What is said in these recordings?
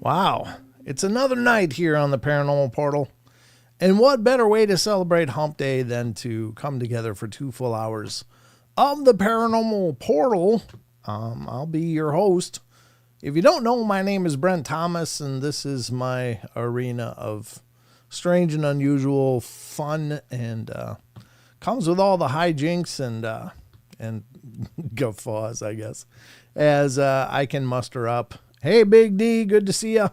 Wow, it's another night here on the Paranormal Portal. And what better way to celebrate Hump Day than to come together for 2 full hours of the Paranormal Portal? I'll be your host. If you don't know, my name is Brent Thomas, and this is my arena of strange and unusual fun, and comes with all the hijinks and guffaws, I guess, as I can muster up. Hey, Big D, good to see you.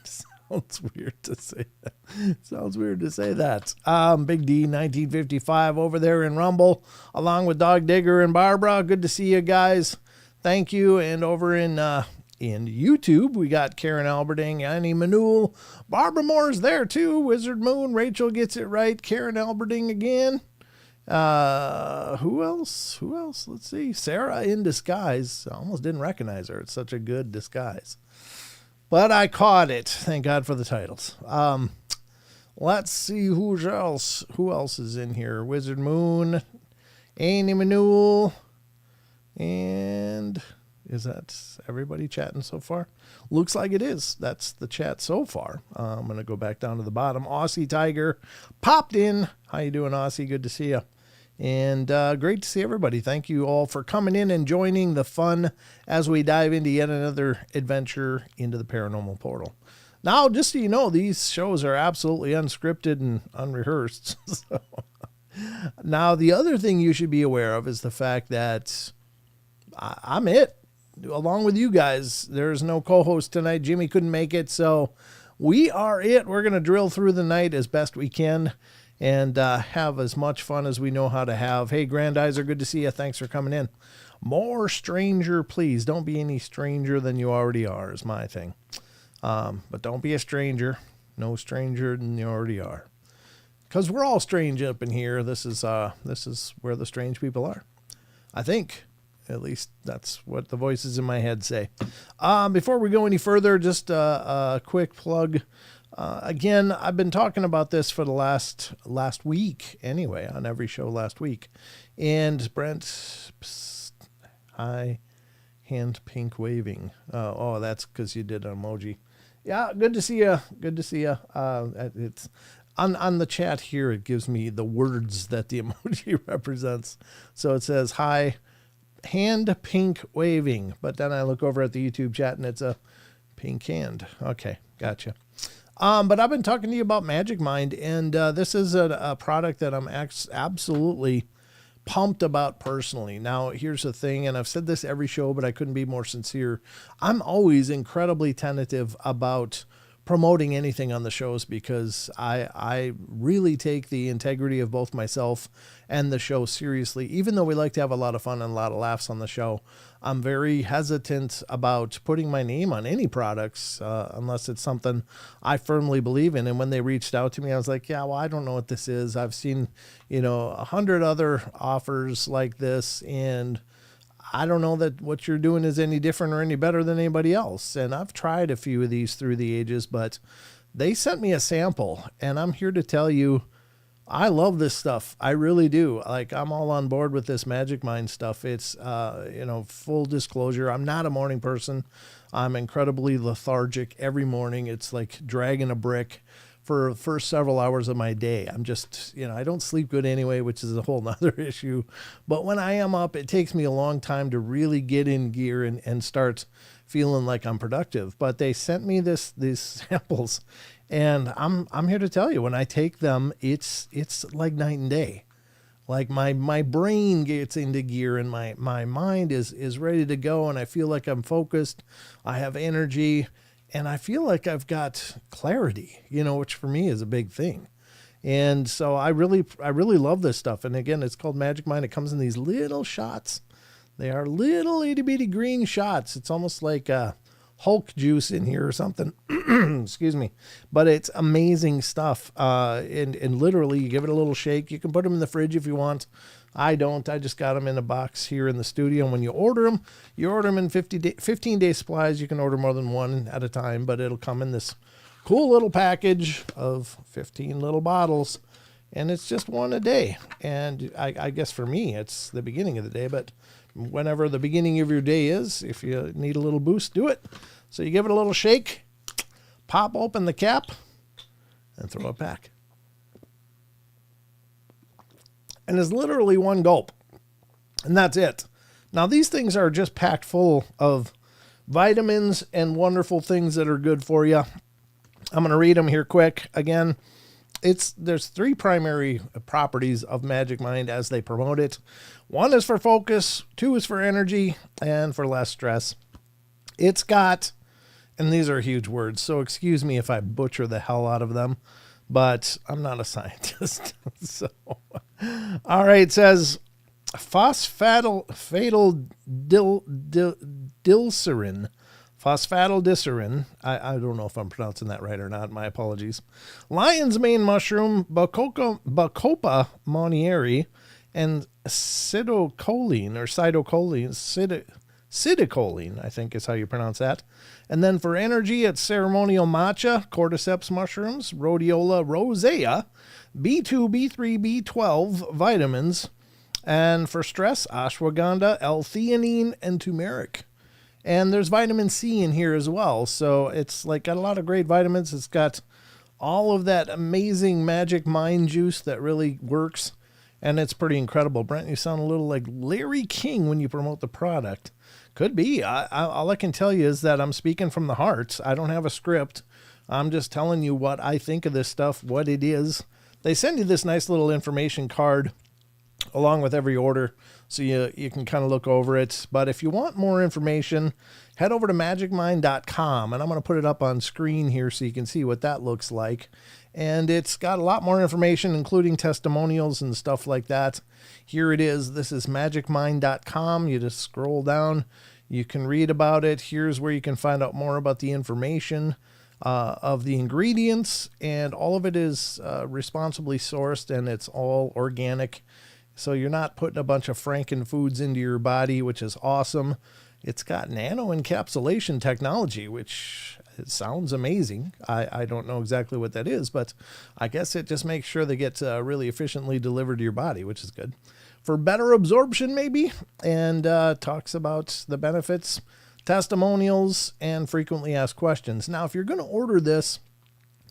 Sounds weird to say that. Big D, 1955, over there in Rumble, along with Dog Digger and Barbara. Good to see you guys. Thank you. And over in YouTube, we got Karen Alberding, Annie Manul. Barbara Moore's there too. Wizard Moon, Rachel gets it right. Karen Alberding again. Who else? Let's see. Sarah in disguise. I almost didn't recognize her. It's such a good disguise. But I caught it. Thank God for the titles. Let's see who else. Who else is in here? Wizard Moon, Annie Manul, and is that everybody chatting so far? Looks like it is. That's the chat so far. I'm going to go back down to the bottom. Aussie Tiger popped in. How you doing, Aussie? Good to see you. And great to see everybody. Thank you all for coming in and joining the fun as we dive into yet another adventure into the Paranormal Portal. Now, just so you know, these shows are absolutely unscripted and unrehearsed. So, now, the other thing you should be aware of is the fact that I'm it. Along with you guys, there's no co-host tonight. Jimmy couldn't make it, so we are it. We're going to drill through the night as best we can and have as much fun as we know how to have. Hey, Grandizer, good to see you. Thanks for coming in. More stranger, please. Don't be any stranger than you already are is my thing. But don't be a stranger. No stranger than you already are. Because we're all strange up in here. This is where the strange people are. I think. At least that's what the voices in my head say. Before we go any further, just a quick plug. Again, I've been talking about this for the last week anyway, on every show last week. And Brent, psst, hi, hand pink waving. Oh, that's because you did an emoji. Yeah, good to see you. Good to see you. It's on the chat here. It gives me the words that the emoji represents. So it says, hi, hand pink waving. But then I look over at the YouTube chat and it's a pink hand. Okay, gotcha. But I've been talking to you about Magic Mind, and this is a product that I'm absolutely pumped about personally. Now, here's the thing, and I've said this every show, but I couldn't be more sincere. I'm always incredibly tentative about promoting anything on the shows because I really take the integrity of both myself and the show seriously. Even though we like to have a lot of fun and a lot of laughs on the show, I'm very hesitant about putting my name on any products unless it's something I firmly believe in. And when they reached out to me, I was like, yeah, well, I don't know what this is. I've seen, 100 other offers like this, and I don't know that what you're doing is any different or any better than anybody else. And I've tried a few of these through the ages, but they sent me a sample, and I'm here to tell you, I love this stuff. I really do. Like, I'm all on board with this Magic Mind stuff. It's, full disclosure, I'm not a morning person. I'm incredibly lethargic every morning. It's like dragging a brick for the first several hours of my day. I'm just, I don't sleep good anyway, which is a whole nother issue. But when I am up, it takes me a long time to really get in gear and start feeling like I'm productive. But they sent me these samples, and I'm here to tell you, when I take them, it's like night and day. Like my brain gets into gear, and my mind is ready to go, and I feel like I'm focused. I have energy. And I feel like I've got clarity, which for me is a big thing. And so I really love this stuff. And again, it's called Magic Mind. It comes in these little shots. They are little itty bitty green shots. It's almost like Hulk juice in here or something. Excuse me. But it's amazing stuff. And literally, you give it a little shake. You can put them in the fridge if you want. I don't. I just got them in a box here in the studio. And when you order them in 15-day supplies. You can order more than one at a time, but it'll come in this cool little package of 15 little bottles, and it's just one a day. And I guess for me, it's the beginning of the day, but whenever the beginning of your day is, if you need a little boost, do it. So you give it a little shake, pop open the cap, and throw it back. And it's literally one gulp. And that's it. Now, these things are just packed full of vitamins and wonderful things that are good for you. I'm going to read them here quick. Again, there's 3 primary properties of Magic Mind as they promote it. 1 is for focus, 2 is for energy, and for less stress. It's got, and these are huge words, so excuse me if I butcher the hell out of them, but I'm not a scientist. So, all right, it says phosphatidylcerin. Phosphatidylcerin. I don't know if I'm pronouncing that right or not. My apologies. Lion's mane mushroom, Bacopa monieri, and cytocholine, I think is how you pronounce that. And then for energy, it's ceremonial matcha, cordyceps mushrooms, rhodiola rosea, B2, B3, B12 vitamins, and for stress, ashwagandha, L-theanine, and turmeric. And there's vitamin C in here as well. So it's like got a lot of great vitamins. It's got all of that amazing Magic Mind juice that really works. And it's pretty incredible. Brent, you sound a little like Larry King when you promote the product. Could be. All I can tell you is that I'm speaking from the heart. I don't have a script. I'm just telling you what I think of this stuff, what it is. They send you this nice little information card along with every order, so you can kind of look over it. But if you want more information, head over to magicmind.com, and I'm going to put it up on screen here so you can see what that looks like. And it's got a lot more information, including testimonials and stuff like that. Here it is. This is magicmind.com. You just scroll down. You can read about it. Here's where you can find out more about the information of the ingredients, and all of it is responsibly sourced, and it's all organic. So you're not putting a bunch of Franken foods into your body, which is awesome. It's got nano encapsulation technology, which it sounds amazing. I don't know exactly what that is, but I guess it just makes sure they get really efficiently delivered to your body, which is good. For better absorption, maybe, and talks about the benefits, testimonials, and frequently asked questions. Now, if you're going to order this,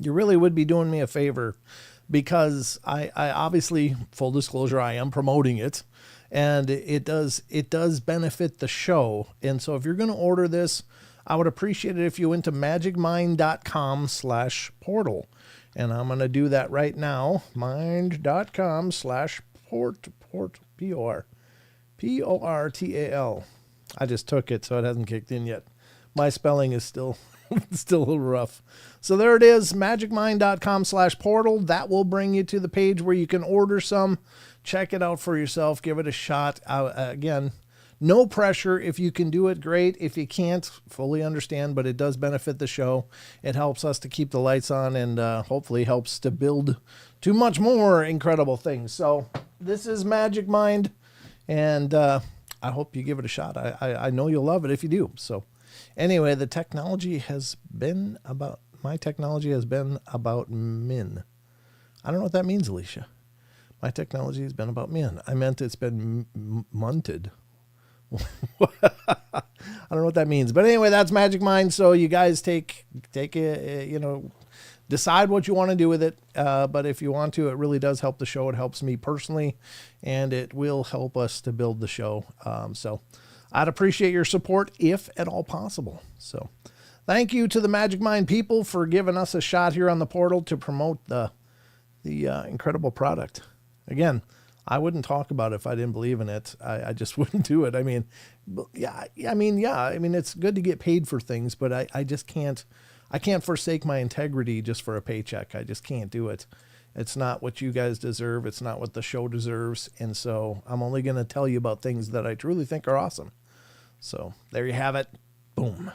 you really would be doing me a favor, because I obviously, full disclosure, I am promoting it, and it does benefit the show. And so if you're going to order this, I would appreciate it if you went to magicmind.com/portal. And I'm going to do that right now. Portal. I just took it, so it hasn't kicked in yet. My spelling is still a little rough. So there it is, magicmind.com/portal. That will bring you to the page where you can order some. Check it out for yourself. Give it a shot. Again, no pressure. If you can do it, great. If you can't, fully understand, but it does benefit the show. It helps us to keep the lights on, and hopefully helps to build to much more incredible things. So this is Magic Mind, and I hope you give it a shot. I know you'll love it if you do. So anyway, my technology has been about min. I don't know what that means, Alicia. My technology has been about min. I meant it's been munted. I don't know what that means. But anyway, that's Magic Mind. So you guys take it, decide what you want to do with it. But if you want to, it really does help the show. It helps me personally, and it will help us to build the show. So I'd appreciate your support if at all possible. So thank you to the Magic Mind people for giving us a shot here on the portal to promote the incredible product. Again, I wouldn't talk about it if I didn't believe in it. I just wouldn't do it. I mean, it's good to get paid for things, but I just can't. I can't forsake my integrity just for a paycheck. I just can't do it. It's not what you guys deserve. It's not what the show deserves. And so I'm only going to tell you about things that I truly think are awesome. So there you have it. Boom.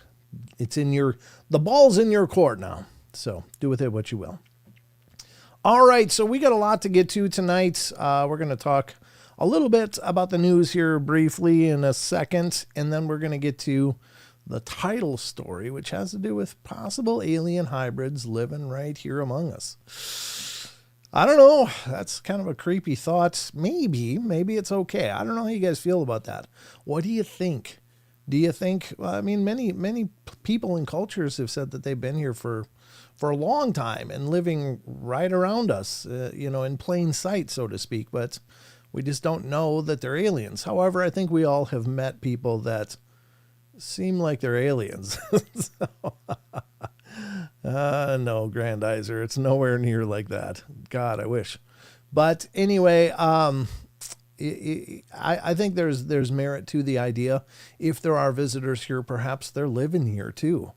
The ball's in your court now. So do with it what you will. All right, so we got a lot to get to tonight. We're going to talk a little bit about the news here briefly in a second, and then we're going to get to the title story, which has to do with possible alien hybrids living right here among us. I don't know. That's kind of a creepy thought. Maybe it's okay. I don't know how you guys feel about that. What do you think? Do you think, well, I mean, many people and cultures have said that they've been here for a long time and living right around us, in plain sight, so to speak, but we just don't know that they're aliens. However, I think we all have met people that seem like they're aliens. No, Grandizer, it's nowhere near like that. God, I wish. But anyway, I think there's merit to the idea. If there are visitors here, perhaps they're living here too.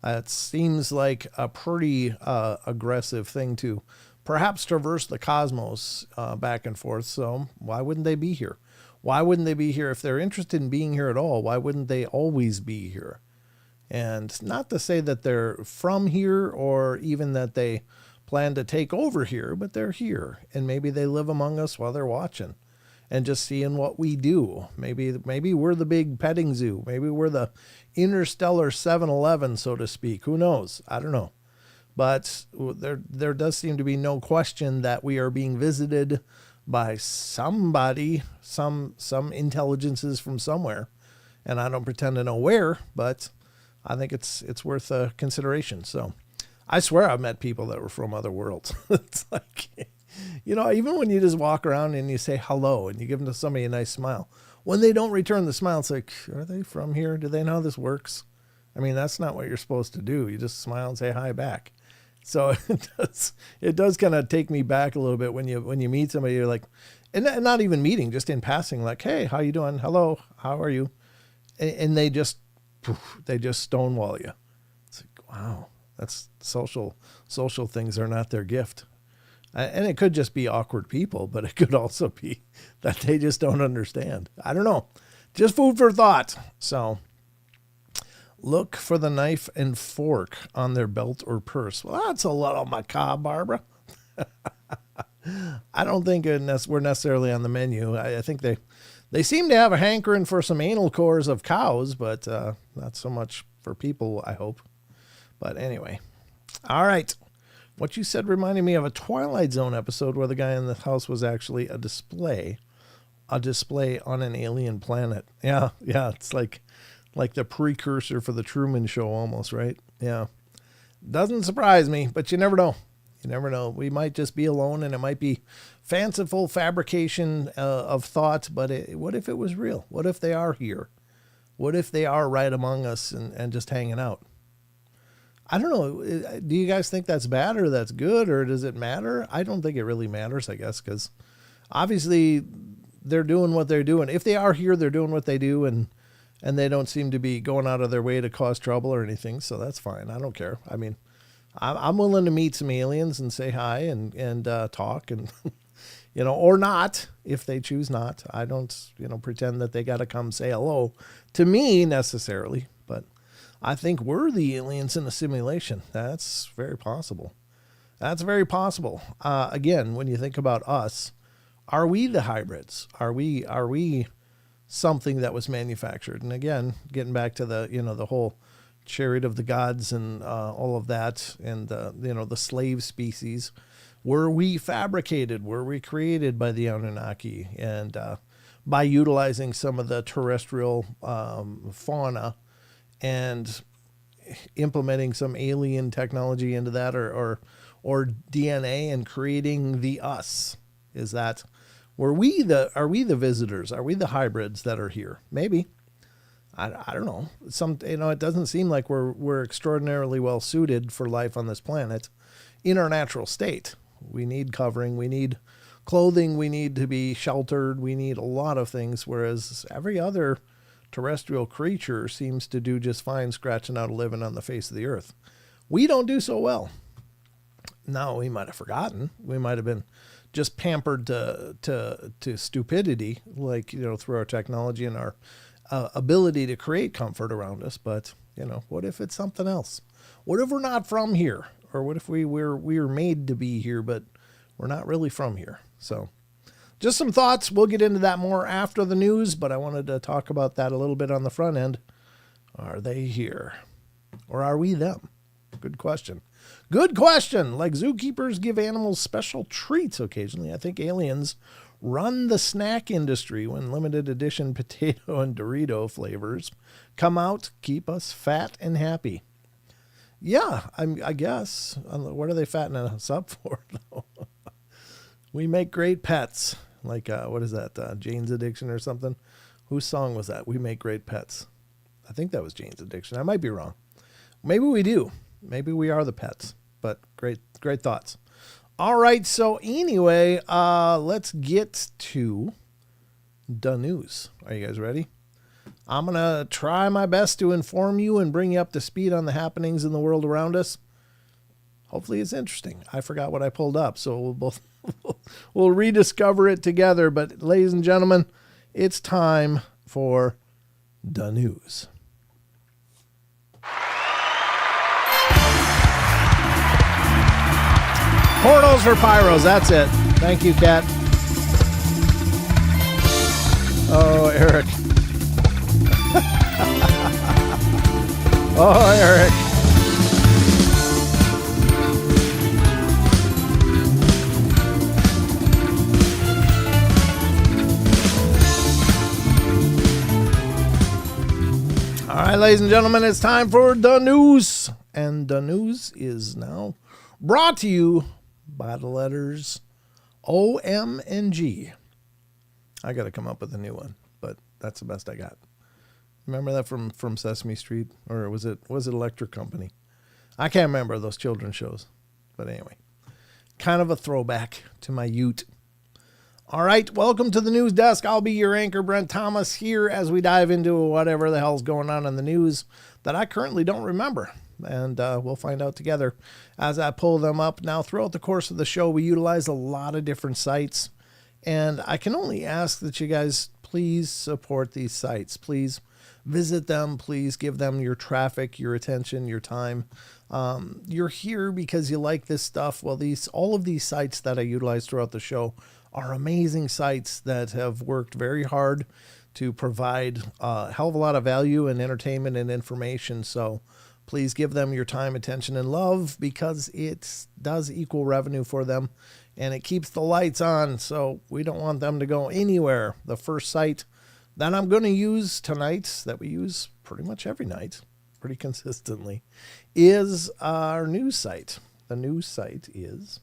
It seems like a pretty aggressive thing to perhaps traverse the cosmos back and forth. So why wouldn't they be here? Why wouldn't they be here? If they're interested in being here at all, why wouldn't they always be here? And not to say that they're from here or even that they plan to take over here, but they're here. And maybe they live among us while they're watching and just seeing what we do. Maybe we're the big petting zoo. Maybe we're the interstellar 7-Eleven, so to speak. Who knows? I don't know. But there does seem to be no question that we are being visited by somebody, some intelligences from somewhere. And I don't pretend to know where, but I think it's worth a consideration. So I swear I've met people that were from other worlds. It's like, even when you just walk around and you say hello and you give to somebody a nice smile, when they don't return the smile, it's like, are they from here? Do they know how this works? I mean, that's not what you're supposed to do. You just smile and say hi back. So it does kind of take me back a little bit when you meet somebody, you're like, and not even meeting, just in passing, like, hey, how you doing? Hello, how are you? And they just stonewall you. It's like, wow, that's social things are not their gift. And it could just be awkward people, but it could also be that they just don't understand. I don't know. Just food for thought. So look for the knife and fork on their belt or purse. Well, that's a little macabre, Barbara. I don't think we're necessarily on the menu. I think they seem to have a hankering for some anal cores of cows, but not so much for people, I hope. But anyway. All right. What you said reminded me of a Twilight Zone episode where the guy in the house was actually a display on an alien planet. Yeah. It's like the precursor for the Truman Show almost, right? Yeah. Doesn't surprise me, but you never know. You never know. We might just be alone and it might be fanciful fabrication of thought, but what if it was real? What if they are here? What if they are right among us and just hanging out? I don't know. Do you guys think that's bad or that's good, or does it matter? I don't think it really matters, I guess, because obviously they're doing what they're doing. If they are here, they're doing what they do, and they don't seem to be going out of their way to cause trouble or anything, so that's fine. I don't care. I mean, I'm willing to meet some aliens and say hi and talk and, or not if they choose not. I don't, pretend that they got to come say hello to me necessarily, but I think we're the aliens in a simulation. That's very possible. That's very possible. Again, when you think about us, are we the hybrids? Are we something that was manufactured? And again, getting back to the whole chariot of the gods and all of that, and the slave species, were we fabricated? Were we created by the Anunnaki and by utilizing some of the terrestrial fauna and implementing some alien technology into that, or DNA and creating the us? Are we the visitors? Are we the hybrids that are here? Maybe. I don't know. It doesn't seem like we're extraordinarily well suited for life on this planet in our natural state. We need covering, we need clothing, we need to be sheltered, we need a lot of things, whereas every other terrestrial creature seems to do just fine scratching out a living on the face of the earth. We don't do so well. Now, we might have forgotten. We might have been just pampered to stupidity, through our technology and our ability to create comfort around us. But, what if it's something else? What if we're not from here? Or what if we were made to be here, but we're not really from here? So just some thoughts. We'll get into that more after the news, but I wanted to talk about that a little bit on the front end. Are they here? Or are we them? Good question. Good question. Like zookeepers give animals special treats occasionally, I think aliens run the snack industry when limited edition potato and Dorito flavors come out, keep us fat and happy. Yeah, I guess. What are they fattening us up for, though? We make great pets. Like, what is that? Jane's Addiction or something? Whose song was that? We make great pets. I think that was Jane's Addiction. I might be wrong. Maybe we do. Maybe we are the pets. But great thoughts. All right, so anyway, let's get to the news. Are you guys ready? I'm going to try my best to inform you and bring you up to speed on the happenings in the world around us. Hopefully it's interesting. I forgot what I pulled up, so we'll rediscover it together. But ladies and gentlemen, it's time for the news. Portals for pyros, that's it. Thank you, Kat. Oh, Eric. Oh, Eric. All right, ladies and gentlemen, it's time for the news. And the news is now brought to you by the letters O, M, and G. I got to come up with a new one, but that's the best I got. Remember that from Sesame Street? Or was it Electric Company? I can't remember those children's shows. But anyway, kind of a throwback to my youth. All right, welcome to the news desk. I'll be your anchor, Brent Thomas, here as we dive into whatever the hell's going on in the news that I currently don't remember. And we'll find out together as I pull them up. Now, throughout the course of the show, we utilize a lot of different sites. And I can only ask that you guys please support these sites. Please visit them. Please give them your traffic, your attention, your time. You're here because you like this stuff. Well, all of these sites that I utilize throughout the show are amazing sites that have worked very hard to provide a hell of a lot of value and entertainment and information. So please give them your time, attention, and love because it does equal revenue for them and it keeps the lights on. So we don't want them to go anywhere. The first site that I'm going to use tonight, that we use pretty much every night, pretty consistently, is our news site. The news site is,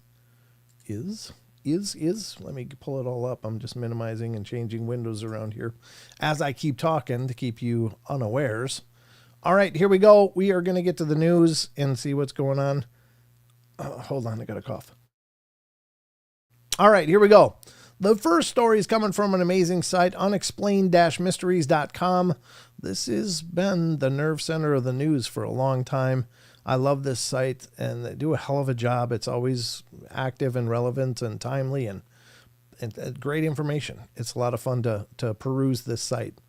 let me pull it all up. I'm just minimizing and changing windows around here as I keep talking to keep you unawares. All right, here we go. We are going to get to the news and see what's going on. Hold on, I got a cough. All right, here we go. The first story is coming from an amazing site, unexplained-mysteries.com. This has been the nerve center of the news for a long time. I love this site, and they do a hell of a job. It's always active and relevant and timely and great information. It's a lot of fun to peruse this site.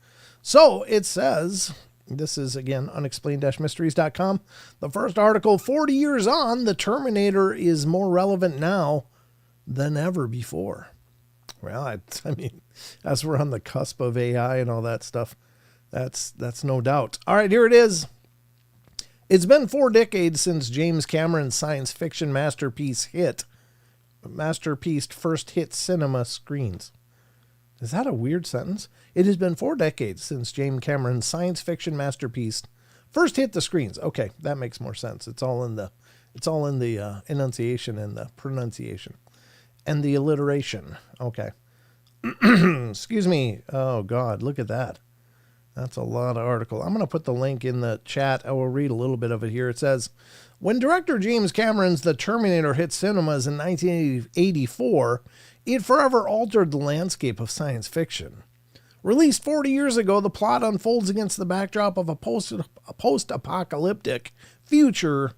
So it says... This is, again, unexplained-mysteries.com. The first article, 40 years on, the Terminator is more relevant now than ever before. Well, I mean, as we're on the cusp of AI and all that stuff, that's no doubt. All right, here it is. It's been 4 decades since James Cameron's science fiction masterpiece first hit cinema screens. Is that a weird sentence? It has been 4 decades since James Cameron's science fiction masterpiece first hit the screens. Okay, that makes more sense. It's all in the enunciation and the pronunciation and the alliteration. Okay. Excuse me. Oh God, look at that. That's a lot of article. I'm going to put the link in the chat. I will read a little bit of it here. It says, when director James Cameron's The Terminator hit cinemas in 1984, it forever altered the landscape of science fiction. Released 40 years ago, the plot unfolds against the backdrop of a post-apocalyptic future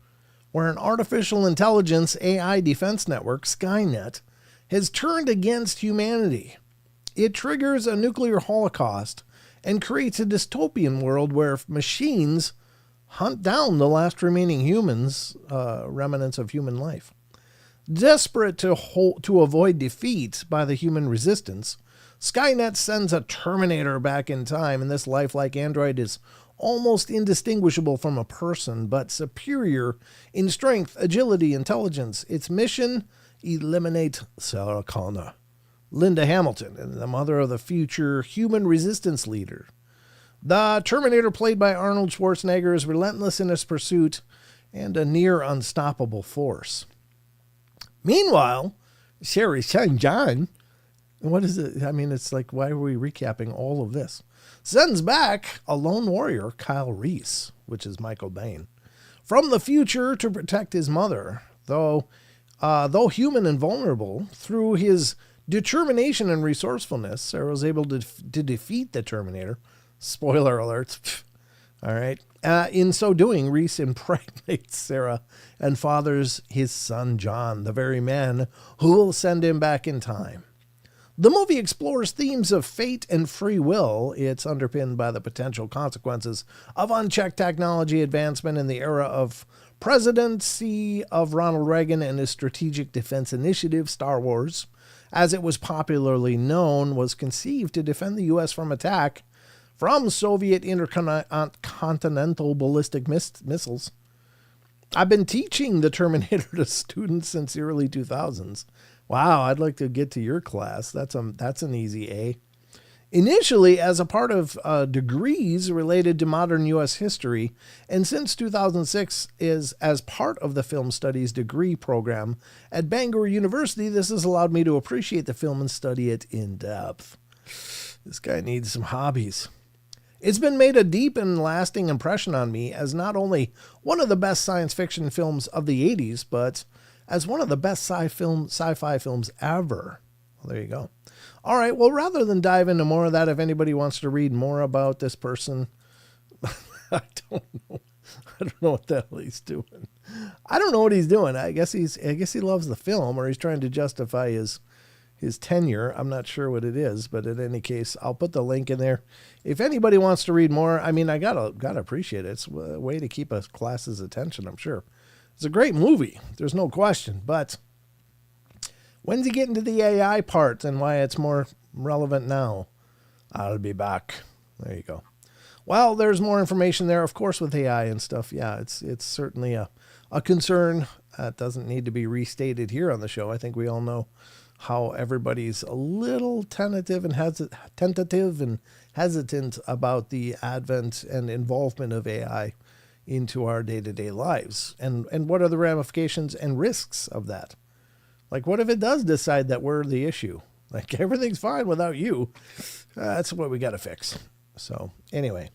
where an artificial intelligence AI defense network, Skynet, has turned against humanity. It triggers a nuclear holocaust and creates a dystopian world where machines hunt down the last remaining humans, remnants of human life. Desperate to avoid defeat by the human resistance, Skynet sends a Terminator back in time, and this lifelike android is almost indistinguishable from a person, but superior in strength, agility, intelligence. Its mission, eliminate Sarah Connor, Linda Hamilton, and the mother of the future human resistance leader. The Terminator, played by Arnold Schwarzenegger, is relentless in his pursuit and a near unstoppable force. Meanwhile, Sherry's son John, what is it? I mean, it's like, why are we recapping all of this? Sends back a lone warrior, Kyle Reese, which is Michael Biehn, from the future to protect his mother. Though human and vulnerable, through his determination and resourcefulness, Sarah was able to defeat the Terminator. Spoiler alert. All right. In so doing, Reese impregnates Sarah and fathers his son John, the very man who will send him back in time. The movie explores themes of fate and free will. It's underpinned by the potential consequences of unchecked technology advancement in the era of presidency of Ronald Reagan and his Strategic Defense Initiative. Star Wars, as it was popularly known, was conceived to defend the U.S. from attack from Soviet intercontinental ballistic missiles. I've been teaching the Terminator to students since the early 2000s. Wow, I'd like to get to your class. That's an easy A. Initially as a part of degrees related to modern U.S. history, and since 2006 is as part of the film studies degree program at Bangor University, this has allowed me to appreciate the film and study it in depth. This guy needs some hobbies. It's been made a deep and lasting impression on me as not only one of the best science fiction films of the 80s, but as one of the best sci-fi films ever. Well, there you go. All right, well, rather than dive into more of that, if anybody wants to read more about this person, I don't know what the hell he's doing. I don't know what he's doing. I guess he loves the film, or he's trying to justify his tenure. I'm not sure what it is, but in any case, I'll put the link in there. If anybody wants to read more, I mean, I gotta appreciate it. It's a way to keep a class's attention, I'm sure. It's a great movie. There's no question, but when's he getting to the AI part and why it's more relevant now? I'll be back. There you go. Well, there's more information there, of course, with AI and stuff. Yeah, it's certainly a concern. It doesn't need to be restated here on the show. I think we all know how everybody's a little tentative and hesitant about the advent and involvement of AI into our day-to-day lives. And what are the ramifications and risks of that? Like, what if it does decide that we're the issue? Like, everything's fine without you. That's what we got to fix. So, anyway,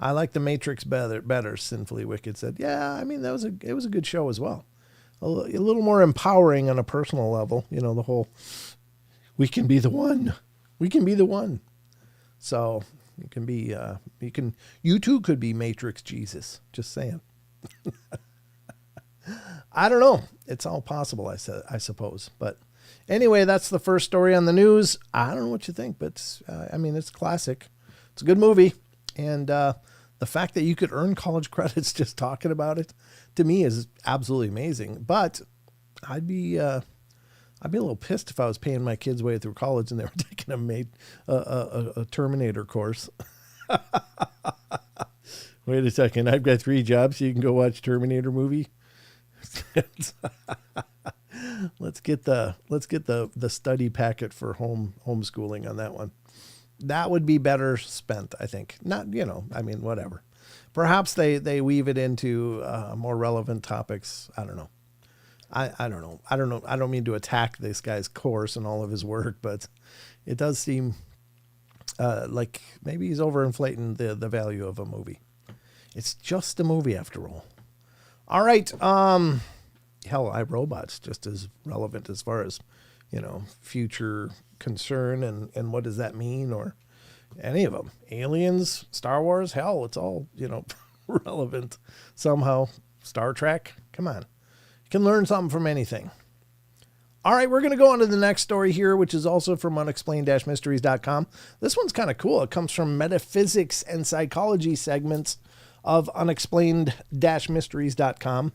I like The Matrix better, Sinfully Wicked said. Yeah, I mean, it was a good show as well. A little more empowering on a personal level. You know, the whole, we can be the one. We can be the one. So, you too could be Matrix Jesus. Just saying. I don't know. It's all possible, I suppose. But anyway, that's the first story on the news. I don't know what you think, but I mean, it's classic. It's a good movie. And the fact that you could earn college credits just talking about it, to me, is absolutely amazing. But I'd be a little pissed if I was paying my kids' way through college and they were taking a Terminator course. Wait a second. I've got 3 jobs so you can go watch Terminator movie. Let's get the study packet for homeschooling on that one. That would be better spent, I think. Not, I mean, whatever. Perhaps they weave it into more relevant topics. I don't know. I don't know. I don't know. I don't mean to attack this guy's course and all of his work, but it does seem like maybe he's overinflating the value of a movie. It's just a movie after all. All right. Hell, iRobot's just as relevant as far as, future concern and what does that mean, or any of them. Aliens, Star Wars, hell, it's all, relevant somehow. Star Trek, come on. You can learn something from anything. All right, we're going to go on to the next story here, which is also from unexplained-mysteries.com. This one's kind of cool. It comes from metaphysics and psychology segments of unexplained-mysteries.com.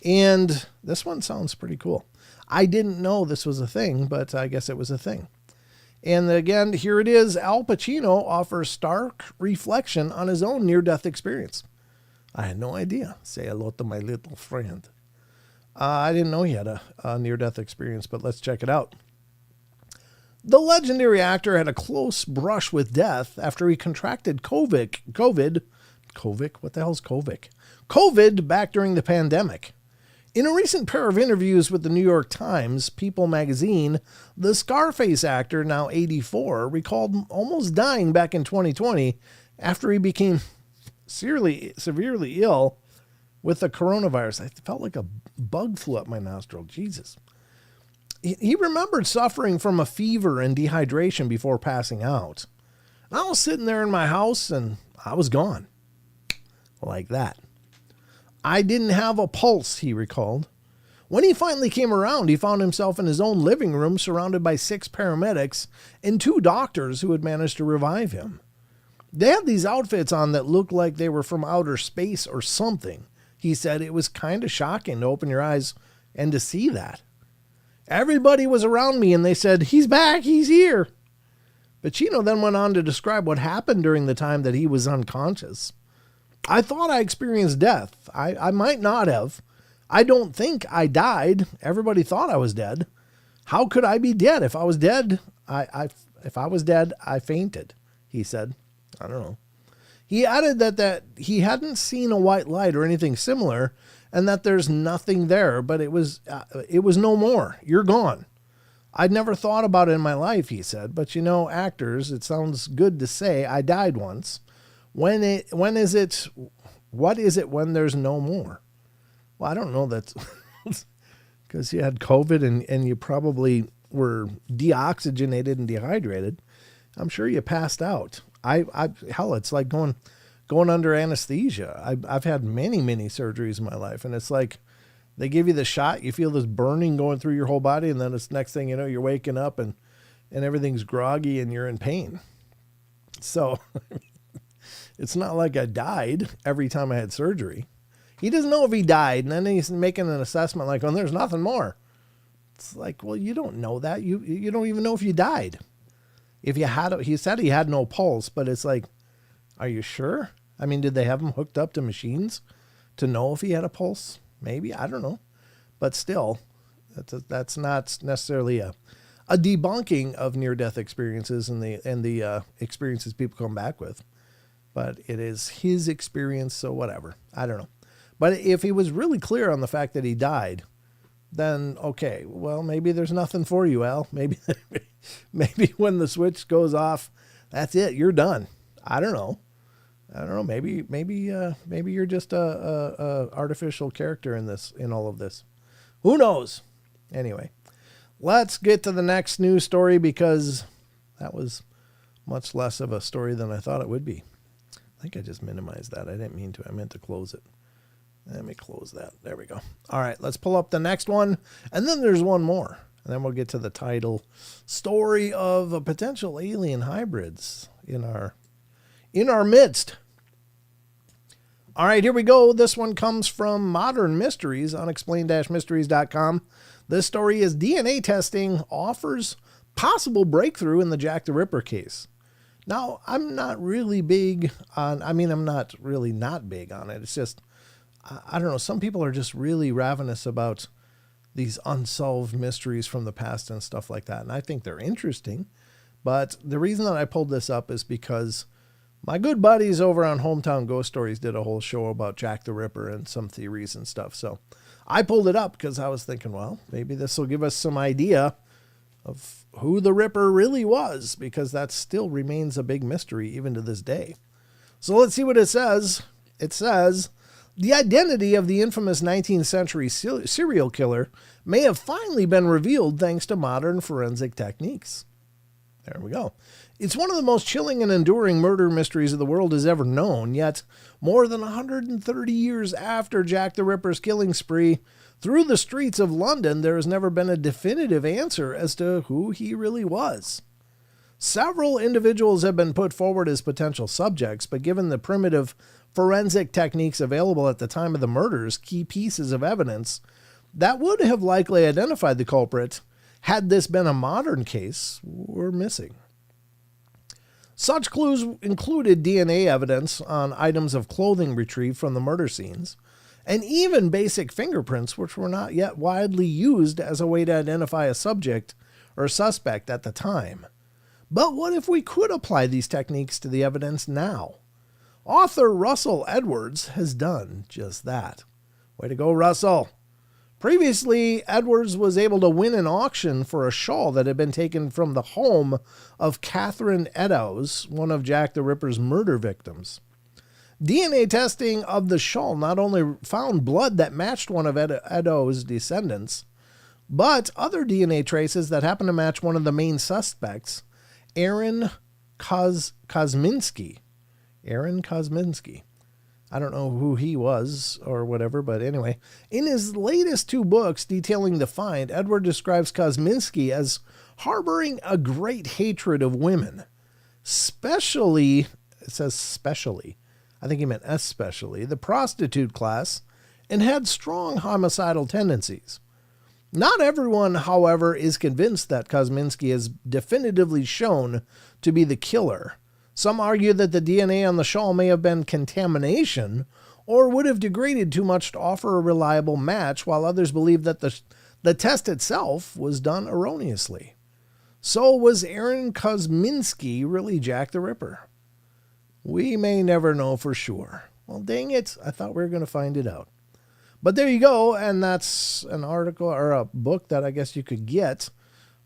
And this one sounds pretty cool. I didn't know this was a thing, but I guess it was a thing. And again, here it is. Al Pacino offers stark reflection on his own near-death experience. I had no idea. Say hello to my little friend. I didn't know he had a near-death experience, but let's check it out. The legendary actor had a close brush with death after he contracted COVID, what the hell's COVID? COVID back during the pandemic. In a recent pair of interviews with the New York Times, People magazine, the Scarface actor, now 84, recalled almost dying back in 2020 after he became severely ill with the coronavirus. I felt like a bug flew up my nostril. Jesus. He remembered suffering from a fever and dehydration before passing out. I was sitting there in my house and I was gone. Like that. I didn't have a pulse, he recalled. When he finally came around, he found himself in his own living room surrounded by 6 paramedics and 2 doctors who had managed to revive him. They had these outfits on that looked like they were from outer space or something. He said it was kind of shocking to open your eyes and to see that. Everybody was around me and they said, "He's back, he's here." Pacino then went on to describe what happened during the time that he was unconscious. "I thought I experienced death. I might not have. I don't think I died. Everybody thought I was dead. How could I be dead? If I was dead, I fainted," he said. I don't know. He added that he hadn't seen a white light or anything similar, and that there's nothing there, but it was no more. You're gone. I'd never thought about it in my life, he said, but actors, it sounds good to say I died once. What is it when there's no more? Well, I don't know. That's because you had COVID and you probably were deoxygenated and dehydrated. I'm sure you passed out. Hell, it's like going under anesthesia. I've had many surgeries in my life, and it's like they give you the shot, you feel this burning going through your whole body, and then it's next thing you know, you're waking up and everything's groggy and you're in pain. So it's not like I died every time I had surgery. He doesn't know if he died, and then he's making an assessment like, "Oh, there's nothing more." It's like, well, you don't know that. You don't even know if you died. If you had, he said he had no pulse, but it's like, are you sure? I mean, did they have him hooked up to machines to know if he had a pulse? Maybe, I don't know. But still, that's not necessarily a debunking of near-death experiences and the experiences people come back with. But it is his experience, so whatever. I don't know. But if he was really clear on the fact that he died, then okay, well, maybe there's nothing for you, Al. Maybe when the switch goes off, that's it. You're done. I don't know. Maybe you're just a artificial character in all of this. Who knows? Anyway, let's get to the next news story because that was much less of a story than I thought it would be. I think I just minimized that. I didn't mean to. I meant to close it. Let me close that. There we go. All right, let's pull up the next one. And then there's one more. And then we'll get to the title, Story of a Potential Alien Hybrids in our midst. All right, here we go. This one comes from Modern Mysteries, unexplained-mysteries.com. This story is DNA testing offers possible breakthrough in the Jack the Ripper case. Now, I'm not really big on, I'm not really not big on it. It's just, I don't know, some people are just really ravenous about these unsolved mysteries from the past and stuff like that. And I think they're interesting. But the reason that I pulled this up is because my good buddies over on Hometown Ghost Stories did a whole show about Jack the Ripper and some theories and stuff. So I pulled it up because I was thinking, well, maybe this will give us some idea of who the Ripper really was, because that still remains a big mystery even to this day. So let's see what it says. It says, the identity of the infamous 19th century serial killer may have finally been revealed thanks to modern forensic techniques. There we go. It's one of the most chilling and enduring murder mysteries the world has ever known, yet more than 130 years after Jack the Ripper's killing spree through the streets of London, there has never been a definitive answer as to who he really was. Several individuals have been put forward as potential subjects, but given the primitive forensic techniques available at the time of the murders, key pieces of evidence that would have likely identified the culprit, had this been a modern case, were missing. Such clues included DNA evidence on items of clothing retrieved from the murder scenes, and even basic fingerprints, which were not yet widely used as a way to identify a subject or suspect at the time. But what if we could apply these techniques to the evidence now? Author Russell Edwards has done just that. Way to go, Russell. Previously, Edwards was able to win an auction for a shawl that had been taken from the home of Catherine Eddowes, one of Jack the Ripper's murder victims. DNA testing of the shawl not only found blood that matched one of Eddowes' descendants, but other DNA traces that happened to match one of the main suspects, Aaron Kosminski. Aaron Kosminski. I don't know who he was or whatever, but anyway. In his latest 2 books detailing the find, Edward describes Kosminski as harboring a great hatred of women. Especially, it says specially, I think he meant especially, the prostitute class, and had strong homicidal tendencies. Not everyone, however, is convinced that Kosminski is definitively shown to be the killer. Some argue that the DNA on the shawl may have been contamination or would have degraded too much to offer a reliable match, while others believe that the test itself was done erroneously. So was Aaron Kosminski really Jack the Ripper? We may never know for sure. Well, dang it, I thought we were going to find it out. But there you go, and that's an article or a book that I guess you could get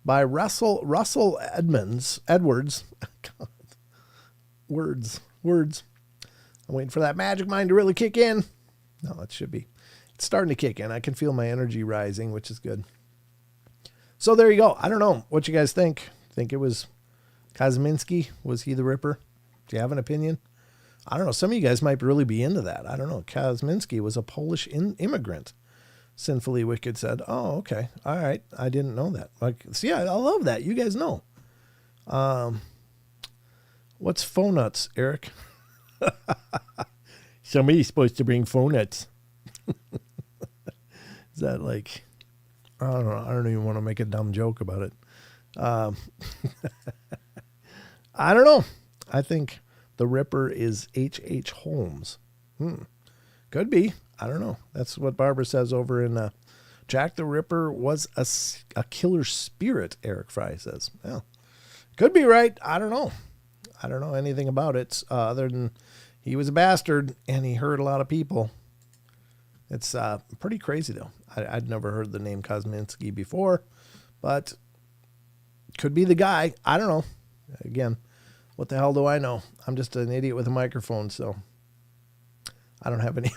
by Russell Edwards. God. Words. I'm waiting for that magic mind to really kick in. No, it should be. It's starting to kick in. I can feel my energy rising, which is good. So there you go. I don't know what you guys think. Think it was Kosminski? Was he the Ripper? Do you have an opinion? I don't know. Some of you guys might really be into that. I don't know. Kosminski was a Polish immigrant. Sinfully Wicked said, oh, okay. All right. I didn't know that. Like, see, I love that. You guys know. What's phone nuts, Eric? Somebody's supposed to bring phone nuts. Is that like, I don't know. I don't even want to make a dumb joke about it. I don't know. I think the Ripper is H.H. Holmes. Could be. I don't know. That's what Barbara says over in Jack the Ripper was a killer spirit, Eric Fry says. Well, could be right. I don't know. I don't know anything about it other than he was a bastard and he hurt a lot of people. It's pretty crazy, though. I'd never heard the name Kosminski before, but could be the guy. I don't know. Again, what the hell do I know? I'm just an idiot with a microphone, so I don't have any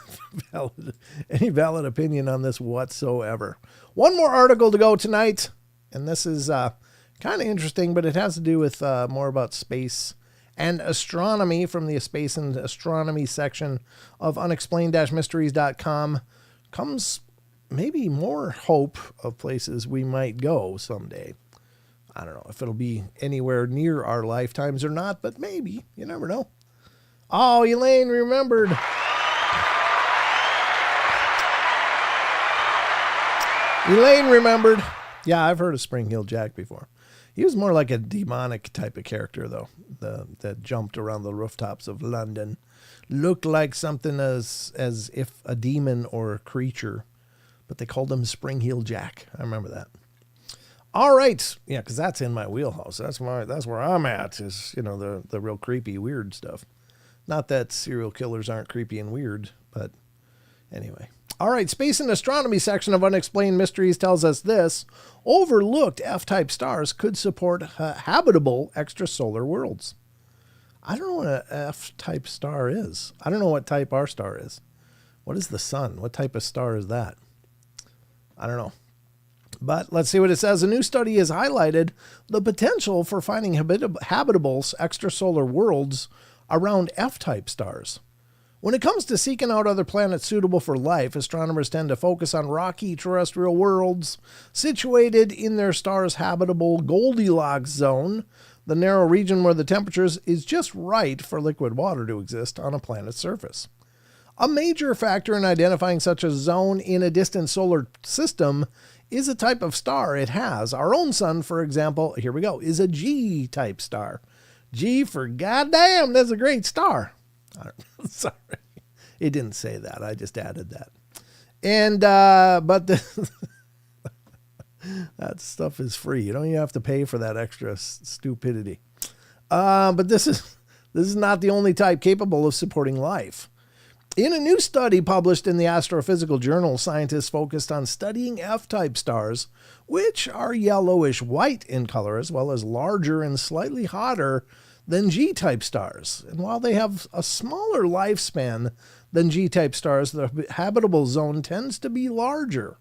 valid opinion on this whatsoever. One more article to go tonight, and this is kind of interesting, but it has to do with more about space and astronomy from the Space and Astronomy section of unexplained-mysteries.com. Comes maybe more hope of places we might go someday. I don't know if it'll be anywhere near our lifetimes or not, but maybe. You never know. Oh, Elaine remembered. Elaine remembered. Yeah, I've heard of Spring Hill Jack before. He was more like a demonic type of character, though, that jumped around the rooftops of London. Looked like something as if a demon or a creature, but they called him Spring Hill Jack. I remember that. All right. Yeah, because that's in my wheelhouse. That's where I'm at, is, the real creepy, weird stuff. Not that serial killers aren't creepy and weird, but anyway. All right, Space and Astronomy section of Unexplained Mysteries tells us this. Overlooked F-type stars could support habitable extrasolar worlds. I don't know what an F-type star is. I don't know what type our star is. What is the sun? What type of star is that? I don't know. But let's see what it says. A new study has highlighted the potential for finding habitable extrasolar worlds around F-type stars. When it comes to seeking out other planets suitable for life, astronomers tend to focus on rocky terrestrial worlds situated in their star's habitable Goldilocks zone, the narrow region where the temperature is just right for liquid water to exist on a planet's surface. A major factor in identifying such a zone in a distant solar system is a type of star it has. Our own sun, for example, here we go, is a G-type star. G for goddamn, that's a great star. Sorry, it didn't say that. I just added that. And but That stuff is free. You don't even have to pay for that extra stupidity. But this is not the only type capable of supporting life. In a new study published in the Astrophysical Journal, scientists focused on studying F-type stars, which are yellowish-white in color, as well as larger and slightly hotter than G-type stars. And while they have a smaller lifespan than G-type stars, the habitable zone tends to be larger.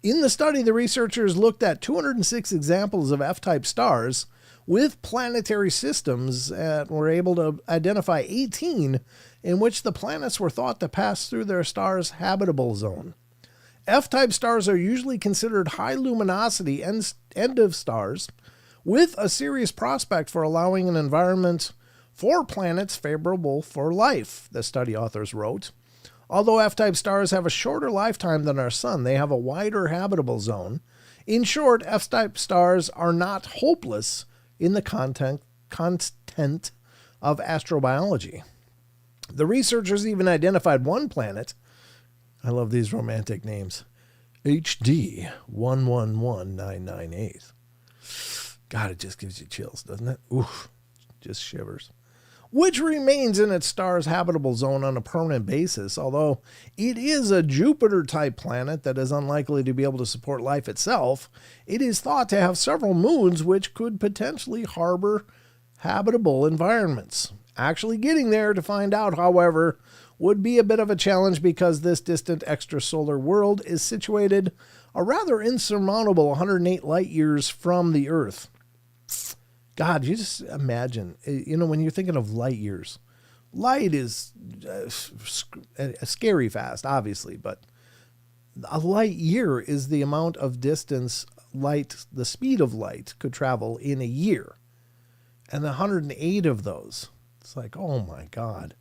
In the study, the researchers looked at 206 examples of F-type stars with planetary systems and were able to identify 18 in which the planets were thought to pass through their star's habitable zone. F-type stars are usually considered high luminosity end of stars with a serious prospect for allowing an environment for planets favorable for life, the study authors wrote. Although F-type stars have a shorter lifetime than our sun, they have a wider habitable zone. In short, F-type stars are not hopeless in the content of astrobiology. The researchers even identified one planet. I love these romantic names. HD 111998. God, it just gives you chills, doesn't it? Oof, just shivers. Which remains in its star's habitable zone on a permanent basis, although it is a Jupiter-type planet that is unlikely to be able to support life itself. It is thought to have several moons which could potentially harbor habitable environments. Actually getting there to find out, however, would be a bit of a challenge because this distant extrasolar world is situated a rather insurmountable 108 light years from the Earth. God, you just imagine, when you're thinking of light years, light is scary fast, obviously, but a light year is the amount of distance the speed of light could travel in a year. And 108 of those. It's like, oh my God.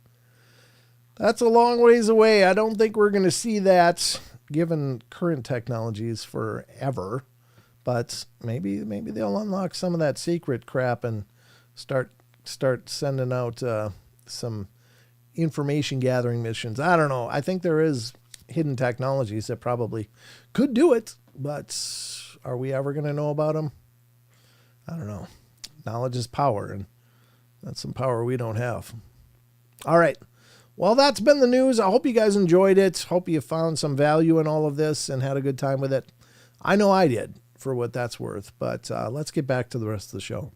That's a long ways away. I don't think we're going to see that given current technologies forever. But maybe they'll unlock some of that secret crap and start sending out some information gathering missions. I don't know. I think there is hidden technologies that probably could do it, but are we ever going to know about them? I don't know. Knowledge is power, and that's some power we don't have. All right. Well, that's been the news. I hope you guys enjoyed it. Hope you found some value in all of this and had a good time with it. I know I did, for what that's worth. But let's get back to the rest of the show.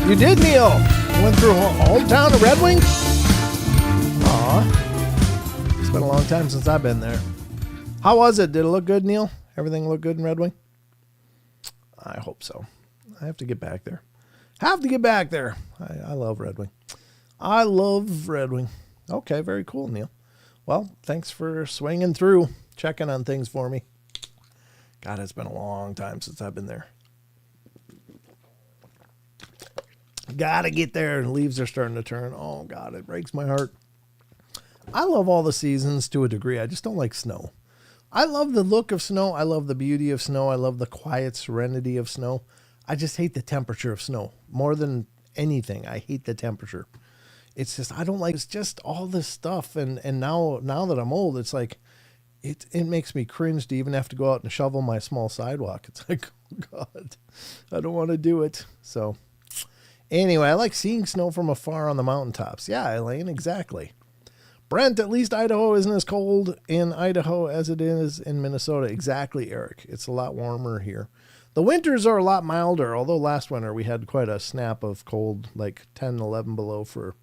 You did, Neil. Went through hometown of Red Wing. Aw. It's been a long time since I've been there. How was it? Did it look good, Neil? Everything look good in Red Wing? I hope so. I have to get back there. I love Red Wing. I love Red Wing. Okay, very cool, Neil. Well, thanks for swinging through, checking on things for me. God, it's been a long time since I've been there. Gotta get there. Leaves are starting to turn. Oh, God, it breaks my heart. I love all the seasons to a degree. I just don't like snow. I love the look of snow. I love the beauty of snow. I love the quiet serenity of snow. I just hate the temperature of snow. More than anything, I hate the temperature. It's just, I don't like, it's just all this stuff. And now that I'm old, it's like, it makes me cringe to even have to go out and shovel my small sidewalk. It's like, oh, God, I don't want to do it. So anyway, I like seeing snow from afar on the mountaintops. Yeah, Elaine, exactly. Brent, at least Idaho isn't as cold in Idaho as it is in Minnesota. Exactly, Eric. It's a lot warmer here. The winters are a lot milder, although last winter we had quite a snap of cold, like 10, 11 below for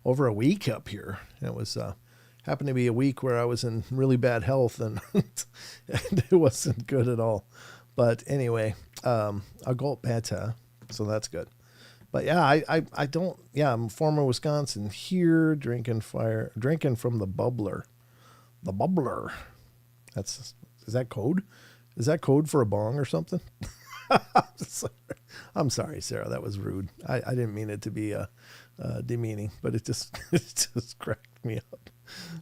over a week up here. It was happened to be a week where I was in really bad health, and it wasn't good at all. But anyway, I got better, so that's good. But yeah, I don't, yeah, I'm former Wisconsin here, drinking from the bubbler. The bubbler. Is that code? Is that code for a bong or something? I'm sorry, Sarah, that was rude. I didn't mean it to be demeaning, but it just it just cracked me up.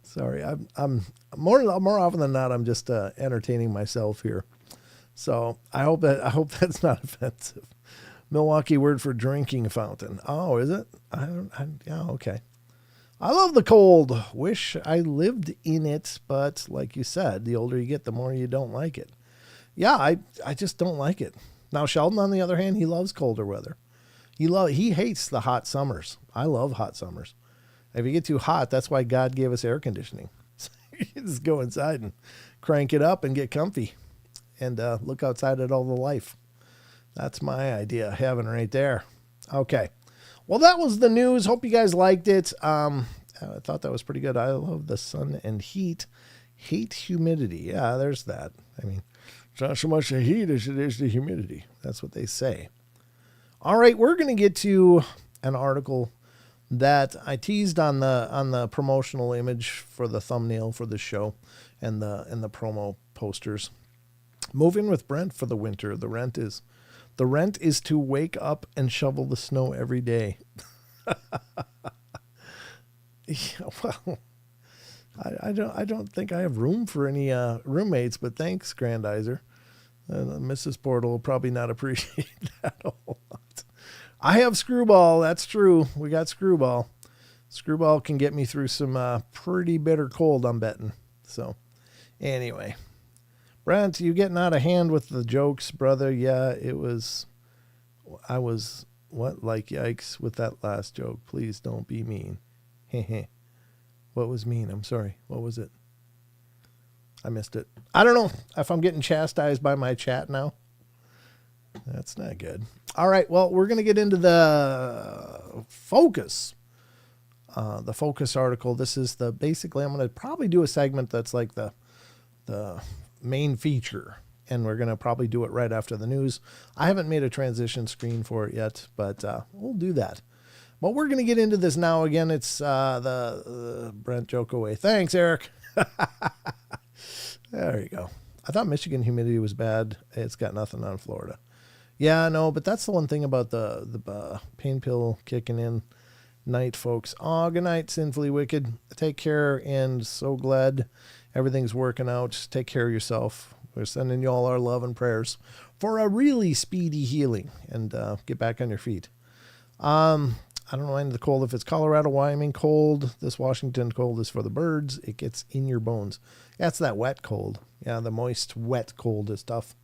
Sorry, I'm more often than not I'm just entertaining myself here. So I hope that's not offensive. Milwaukee word for drinking fountain. Oh, is it? Yeah, okay. I love the cold. Wish I lived in it, but like you said, the older you get, the more you don't like it. Yeah, I just don't like it. Now Sheldon, on the other hand, he loves colder weather. He hates the hot summers. I love hot summers. If you get too hot, that's why God gave us air conditioning. So you just go inside and crank it up and get comfy and look outside at all the life. That's my idea of heaven right there. Okay. Well, that was the news. Hope you guys liked it. I thought that was pretty good. I love the sun and heat. Hate humidity. Yeah, there's that. I mean, it's not so much the heat as it is the humidity. That's what they say. All right, we're going to get to an article that I teased on the promotional image for the thumbnail for the show and the promo posters. Move in with Brent for the winter. The rent is to wake up and shovel the snow every day. Yeah, well, I don't think I have room for any roommates, but thanks, Grandizer. Mrs. Portal will probably not appreciate that a whole lot. I have Screwball. That's true. We got Screwball. Screwball can get me through some pretty bitter cold, I'm betting. So, anyway. Brent, you getting out of hand with the jokes, brother. Yeah, I was, like yikes with that last joke. Please don't be mean. What was mean? I'm sorry. What was it? I missed it. I don't know if I'm getting chastised by my chat now. That's not good. All right. Well, we're going to get into the focus. The focus article. This is basically, I'm going to probably do a segment that's like the main feature, and we're going to probably do it right after the news. I haven't made a transition screen for it yet, but we'll do that. But we're going to get into this now. Again, it's the Brent joke away. Thanks, Eric. There you go. I thought Michigan humidity was bad. It's got nothing on Florida. Yeah, no, but that's the one thing about the pain pill kicking in night, folks. Oh, good night, Sinfully Wicked. Take care, and so glad everything's working out. Take care of yourself. We're sending you all our love and prayers for a really speedy healing and get back on your feet. I don't mind the cold. If it's Colorado, Wyoming cold, this Washington cold is for the birds. It gets in your bones. That's that wet cold. Yeah, the moist, wet cold is tough.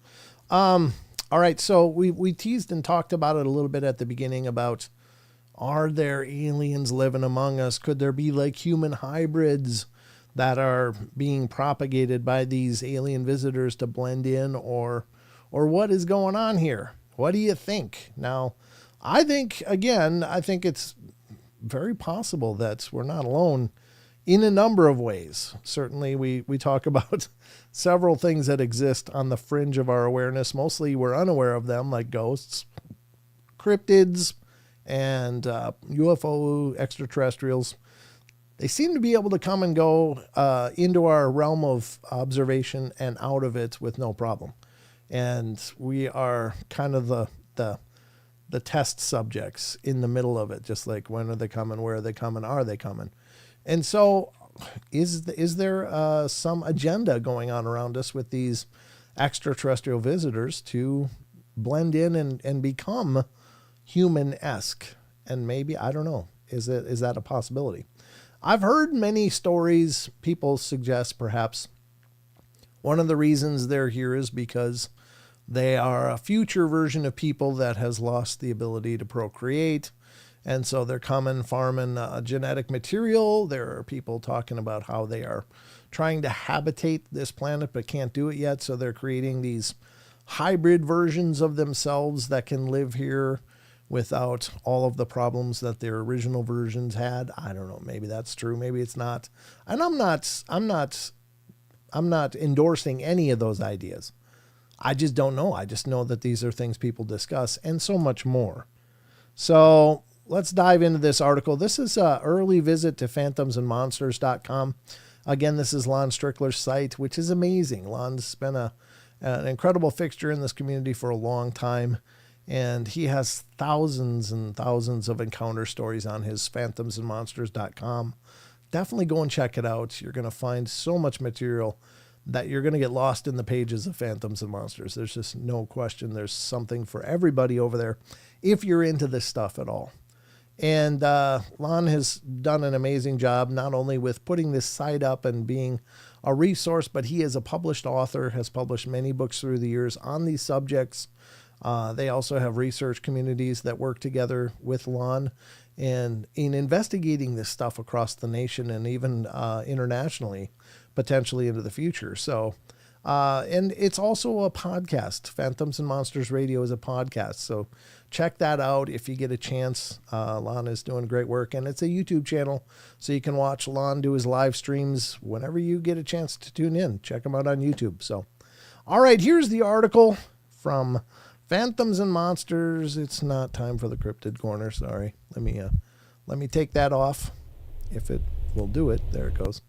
All right, so we teased and talked about it a little bit at the beginning about, are there aliens living among us? Could there be like human hybrids that are being propagated by these alien visitors to blend in, or what is going on here? What do you think? Now, I think it's very possible that we're not alone in a number of ways. Certainly, we talk about several things that exist on the fringe of our awareness. Mostly we're unaware of them, like ghosts, cryptids, and UFO extraterrestrials. They seem to be able to come and go into our realm of observation and out of it with no problem. And we are kind of the test subjects in the middle of it, just like, when are they coming, where are they coming, are they coming? And so is there some agenda going on around us with these extraterrestrial visitors to blend in and become human-esque? And maybe, I don't know, is that a possibility? I've heard many stories. People suggest perhaps one of the reasons they're here is because they are a future version of people that has lost the ability to procreate. And so they're coming farming genetic material. There are people talking about how they are trying to habitate this planet but can't do it yet. So they're creating these hybrid versions of themselves that can live here without all of the problems that their original versions had. I don't know. Maybe that's true. Maybe it's not. And I'm not endorsing any of those ideas. I just don't know. I just know that these are things people discuss, and so much more. So let's dive into this article. This is an early visit to phantomsandmonsters.com. Again, this is Lon Strickler's site, which is amazing. Lon's been an incredible fixture in this community for a long time. And he has thousands and thousands of encounter stories on his phantomsandmonsters.com. Definitely go and check it out. You're going to find so much material that you're going to get lost in the pages of Phantoms and Monsters. There's just no question. There's something for everybody over there if you're into this stuff at all. And Lon has done an amazing job, not only with putting this site up and being a resource, but he is a published author, has published many books through the years on these subjects. They also have research communities that work together with Lon and in investigating this stuff across the nation and even internationally, potentially into the future. So, and it's also a podcast. Phantoms and Monsters Radio is a podcast. So check that out if you get a chance. Lon is doing great work, and it's a YouTube channel. So you can watch Lon do his live streams whenever you get a chance to tune in. Check him out on YouTube. So, all right, here's the article from Phantoms and Monsters. It's not time for the cryptid corner. Sorry. Let me take that off if it will do it. There it goes.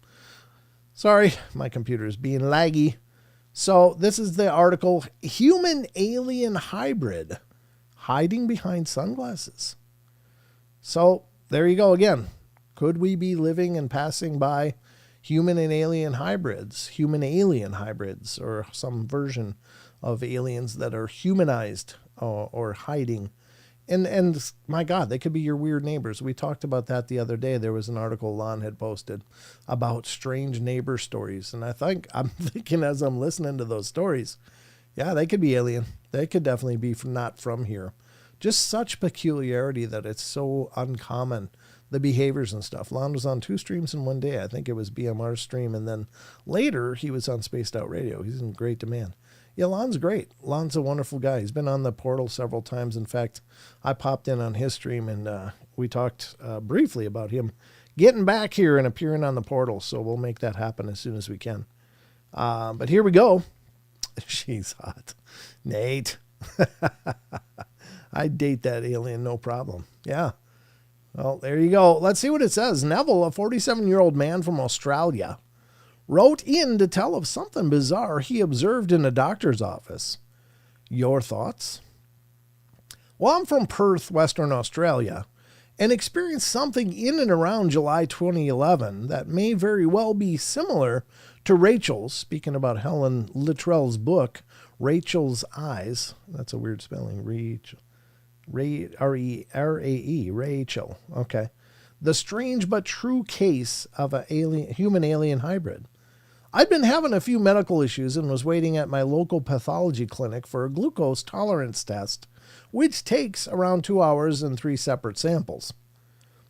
Sorry, my computer is being laggy. So this is the article, Human Alien Hybrid Hiding Behind Sunglasses. So there you go again. Could we be living and passing by human and alien hybrids, or some version of aliens that are humanized or hiding? And my God, they could be your weird neighbors. We talked about that the other day. There was an article Lon had posted about strange neighbor stories. And I'm thinking as I'm listening to those stories, yeah, they could be alien. They could definitely be not from here. Just such peculiarity that it's so uncommon, the behaviors and stuff. Lon was on 2 streams in one day. I think it was BMR's stream. And then later he was on Spaced Out Radio. He's in great demand. Yeah, Lon's great. Lon's a wonderful guy. He's been on the portal several times. In fact, I popped in on his stream and we talked briefly about him getting back here and appearing on the portal. So we'll make that happen as soon as we can. But here we go. She's hot. Nate. I'd date that alien, no problem. Yeah. Well, there you go. Let's see what it says. Neville, a 47-year-old man from Australia, wrote in to tell of something bizarre he observed in a doctor's office. Your thoughts? Well, I'm from Perth, Western Australia, and experienced something in and around July 2011 that may very well be similar to Rachel's, speaking about Helen Luttrell's book, Rachel's Eyes. That's a weird spelling. R-E-R-E-R-A-E, Rachel. Okay. The strange but true case of a human-alien hybrid. I'd been having a few medical issues and was waiting at my local pathology clinic for a glucose tolerance test, which takes around 2 hours and 3 separate samples.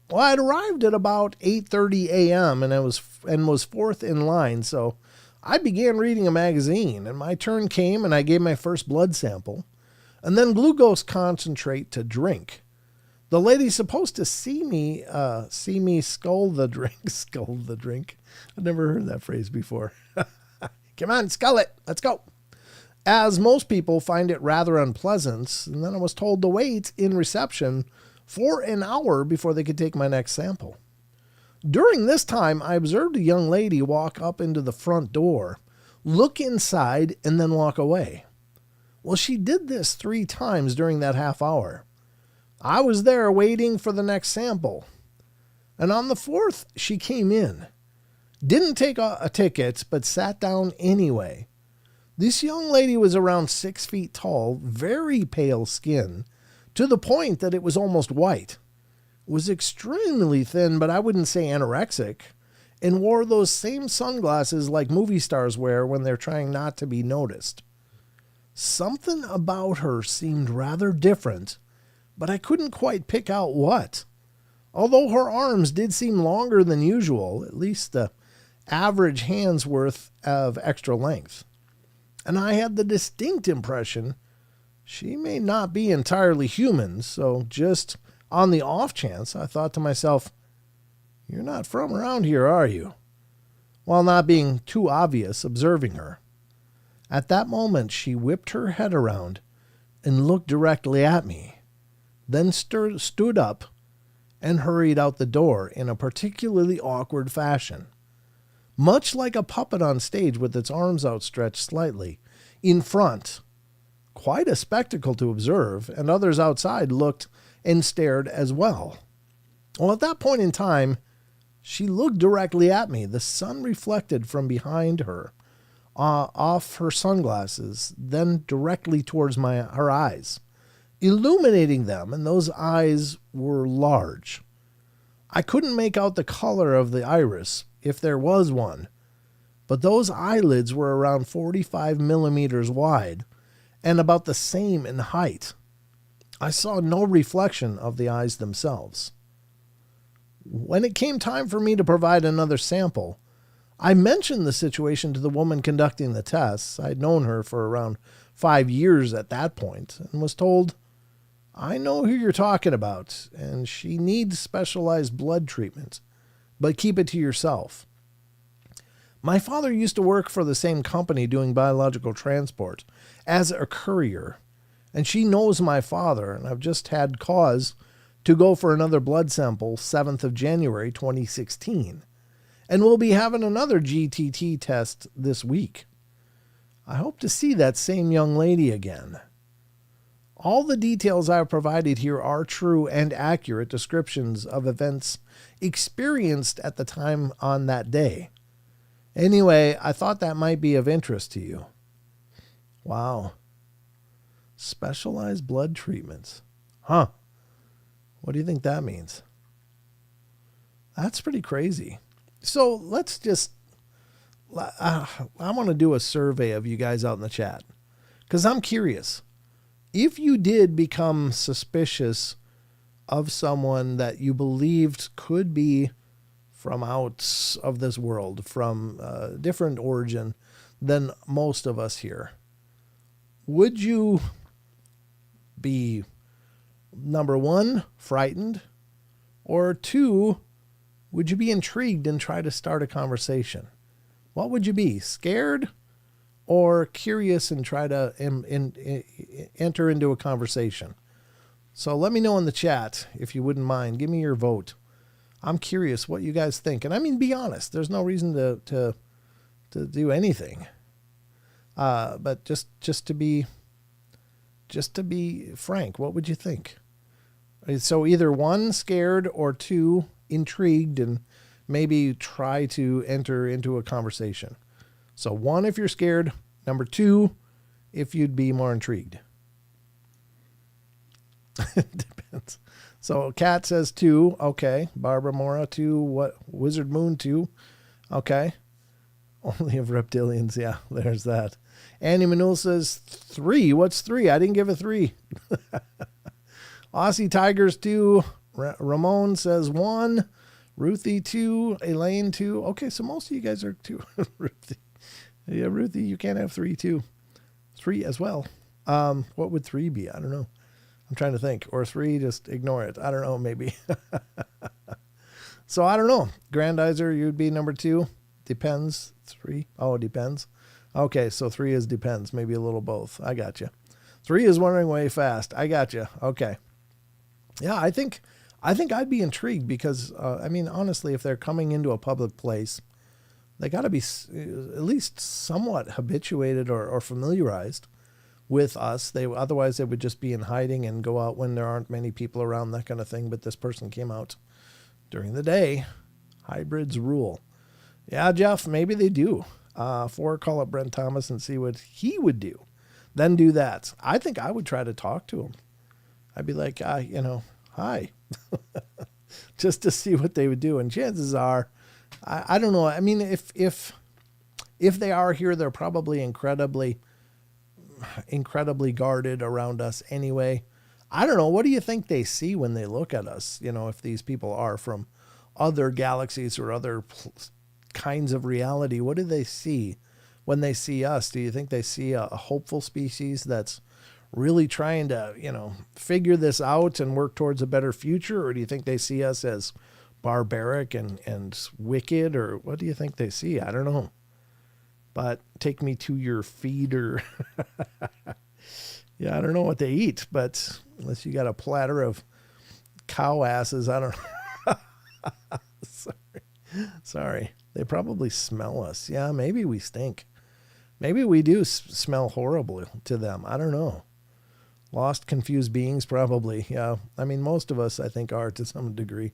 Well, I'd arrived at about 8:30 a.m. and was fourth in line, so I began reading a magazine, and my turn came and I gave my first blood sample, and then glucose concentrate to drink. The lady's supposed to see me scull the drink. I've never heard that phrase before. Come on, scull it. Let's go. As most people find it rather unpleasant, and then I was told to wait in reception for an hour before they could take my next sample. During this time, I observed a young lady walk up into the front door, look inside, and then walk away. Well, she did this 3 times during that half hour. I was there waiting for the next sample. And on the 4th, she came in. Didn't take a ticket, but sat down anyway. This young lady was around 6 feet tall, very pale skin, to the point that it was almost white. Was extremely thin, but I wouldn't say anorexic, and wore those same sunglasses like movie stars wear when they're trying not to be noticed. Something about her seemed rather different, but I couldn't quite pick out what. Although her arms did seem longer than usual, at least the average hand's worth of extra length. And I had the distinct impression she may not be entirely human, so just on the off chance, I thought to myself, "You're not from around here, are you?" While not being too obvious observing her. At that moment, she whipped her head around and looked directly at me, then stood up and hurried out the door in a particularly awkward fashion, much like a puppet on stage with its arms outstretched slightly in front quite a spectacle to observe, and others outside looked and stared as well. Well, at that point in time, she looked directly at me. The sun reflected from behind her, off her sunglasses, then directly towards her eyes, illuminating them, and those eyes were large. I couldn't make out the color of the iris, if there was one, but those eyelids were around 45 millimeters wide and about the same in height. I saw no reflection of the eyes themselves. When it came time for me to provide another sample, I mentioned the situation to the woman conducting the tests. I'd known her for around 5 years at that point and was told, "I know who you're talking about, and she needs specialized blood treatment, but keep it to yourself." My father used to work for the same company doing biological transport as a courier, and she knows my father, and I've just had cause to go for another blood sample 7th of January 2016, and we'll be having another GTT test this week. I hope to see that same young lady again. All the details I've provided here are true and accurate descriptions of events experienced at the time on that day. Anyway, I thought that might be of interest to you. Wow. Specialized blood treatments. Huh. What do you think that means? That's pretty crazy. So let's just, I want to do a survey of you guys out in the chat, because I'm curious. If you did become suspicious of someone that you believed could be from out of this world, from a different origin than most of us here, would you be, number one, frightened, or two, would you be intrigued and try to start a conversation? What would you be, scared or curious and try to enter into a conversation? So let me know in the chat if you wouldn't mind. Give me your vote. I'm curious what you guys think. And I mean, be honest. There's no reason to do anything. But just to be frank, what would you think? So either one, scared, or two, intrigued, and maybe try to enter into a conversation. So one, if you're scared. Number two, if you'd be more intrigued. Depends. So Kat says 2. Okay. Barbara Mora 2. What? Wizard Moon 2. Okay. Only of reptilians. Yeah, there's that. Annie Manul says 3. What's 3? I didn't give a 3. Aussie Tigers 2. Ramon says 1. Ruthie 2. Elaine 2. Okay, so most of you guys are 2. Ruthie. Yeah, Ruthie, you can't have 3 too. 3 as well. What would 3 be? I don't know. I'm trying to think. Or 3, just ignore it. I don't know, maybe. So I don't know. Grandizer, you'd be number 2. Depends. 3. Oh, it depends. Okay, so 3 is depends. Maybe a little both. I got you. 3 is wandering way fast. I got you. Okay. Yeah, I think I'd be intrigued because, I mean, honestly, if they're coming into a public place, they got to be at least somewhat habituated or familiarized with us. Otherwise they would just be in hiding and go out when there aren't many people around, that kind of thing. But this person came out during the day. Hybrids rule. Yeah, Jeff, maybe they do. 4, call up Brent Thomas and see what he would do. Then do that. I think I would try to talk to him. I'd be like, hi, just to see what they would do. And chances are, I don't know. I mean, if they are here, they're probably incredibly guarded around us anyway. I don't know. What do you think they see when they look at us? If these people are from other galaxies or other kinds of reality, what do they see when they see us? Do you think they see a hopeful species that's really trying to, figure this out and work towards a better future? Or do you think they see us as barbaric and wicked? Or what do you think they see? I don't know. But take me to your feeder. Yeah, I don't know what they eat, but unless you got a platter of cow asses, I don't know. Sorry. They probably smell us. Yeah, maybe we stink. Maybe we do smell horrible to them. I don't know. Lost, confused beings, probably. Yeah. I mean, most of us, I think, are to some degree.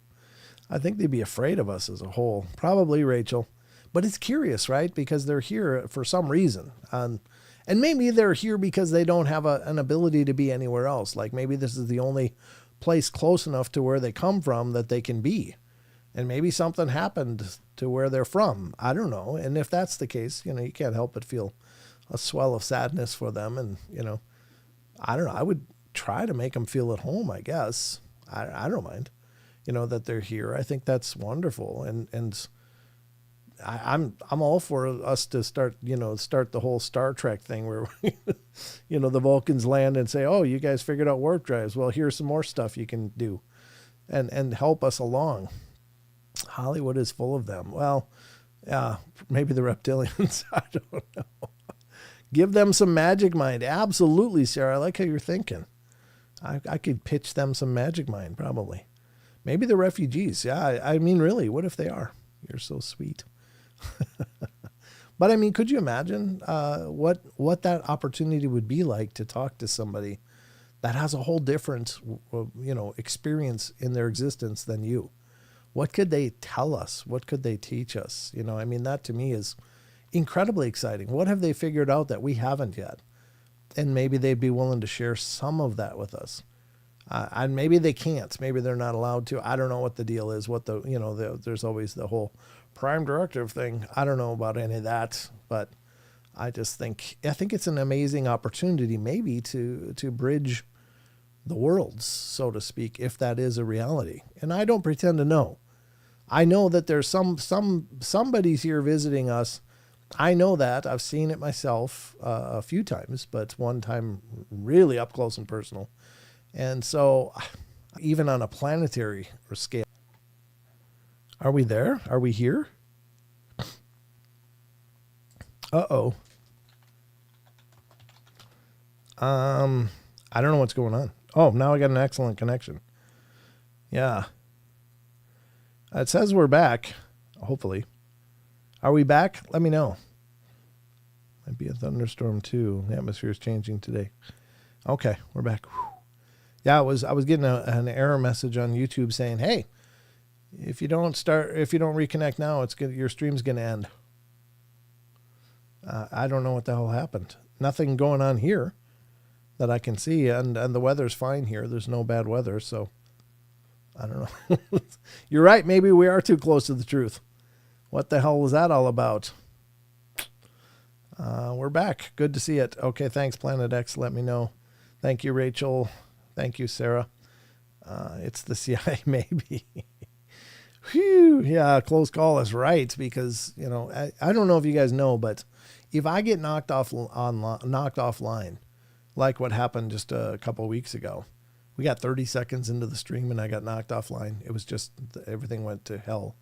I think they'd be afraid of us as a whole. Probably, Rachel. But it's curious, right? Because they're here for some reason. And maybe they're here because they don't have an ability to be anywhere else. Like maybe this is the only place close enough to where they come from that they can be. And maybe something happened to where they're from. I don't know. And if that's the case, you can't help but feel a swell of sadness for them. And, I don't know. I would try to make them feel at home, I guess. I don't mind, that they're here. I think that's wonderful. And I'm all for us to start the whole Star Trek thing where, the Vulcans land and say, oh, you guys figured out warp drives. Well, here's some more stuff you can do and help us along. Hollywood is full of them. Well, yeah, maybe the reptilians. I don't know. Give them some magic mind. Absolutely, Sarah. I like how you're thinking. I could pitch them some magic mind, probably. Maybe the refugees. Yeah, I mean, really, what if they are? You're so sweet. But I mean, could you imagine what that opportunity would be like to talk to somebody that has a whole different, experience in their existence than you? What could they tell us? What could they teach us? I mean, that to me is incredibly exciting. What have they figured out that we haven't yet? And maybe they'd be willing to share some of that with us. And maybe they can't. Maybe they're not allowed to. I don't know what the deal is. There's always the whole prime directive thing. I don't know about any of that, but I think it's an amazing opportunity maybe to bridge the worlds, so to speak, if that is a reality. And I don't pretend to know. I know that there's somebody's here visiting us. I know that. I've seen it myself a few times, but one time really up close and personal. And so even on a planetary scale, are we there? Are we here? Uh-oh. I don't know what's going on. Oh, now I got an excellent connection. Yeah. It says we're back, hopefully. Are we back? Let me know. Might be a thunderstorm too. The atmosphere is changing today. Okay, we're back. Whew. Yeah, I was getting an error message on YouTube saying, "Hey, if you don't reconnect now, your stream's gonna end." I don't know what the hell happened. Nothing going on here that I can see, and the weather's fine here. There's no bad weather, so I don't know. You're right. Maybe we are too close to the truth. What the hell was that all about? We're back. Good to see it. Okay, thanks, Planet X. Let me know. Thank you, Rachel. Thank you, Sarah. It's the CIA, maybe. Whew. Yeah, close call is right, because, I don't know if you guys know, but if I get knocked offline, like what happened just a couple of weeks ago, we got 30 seconds into the stream and I got knocked offline. It was just, everything went to hell.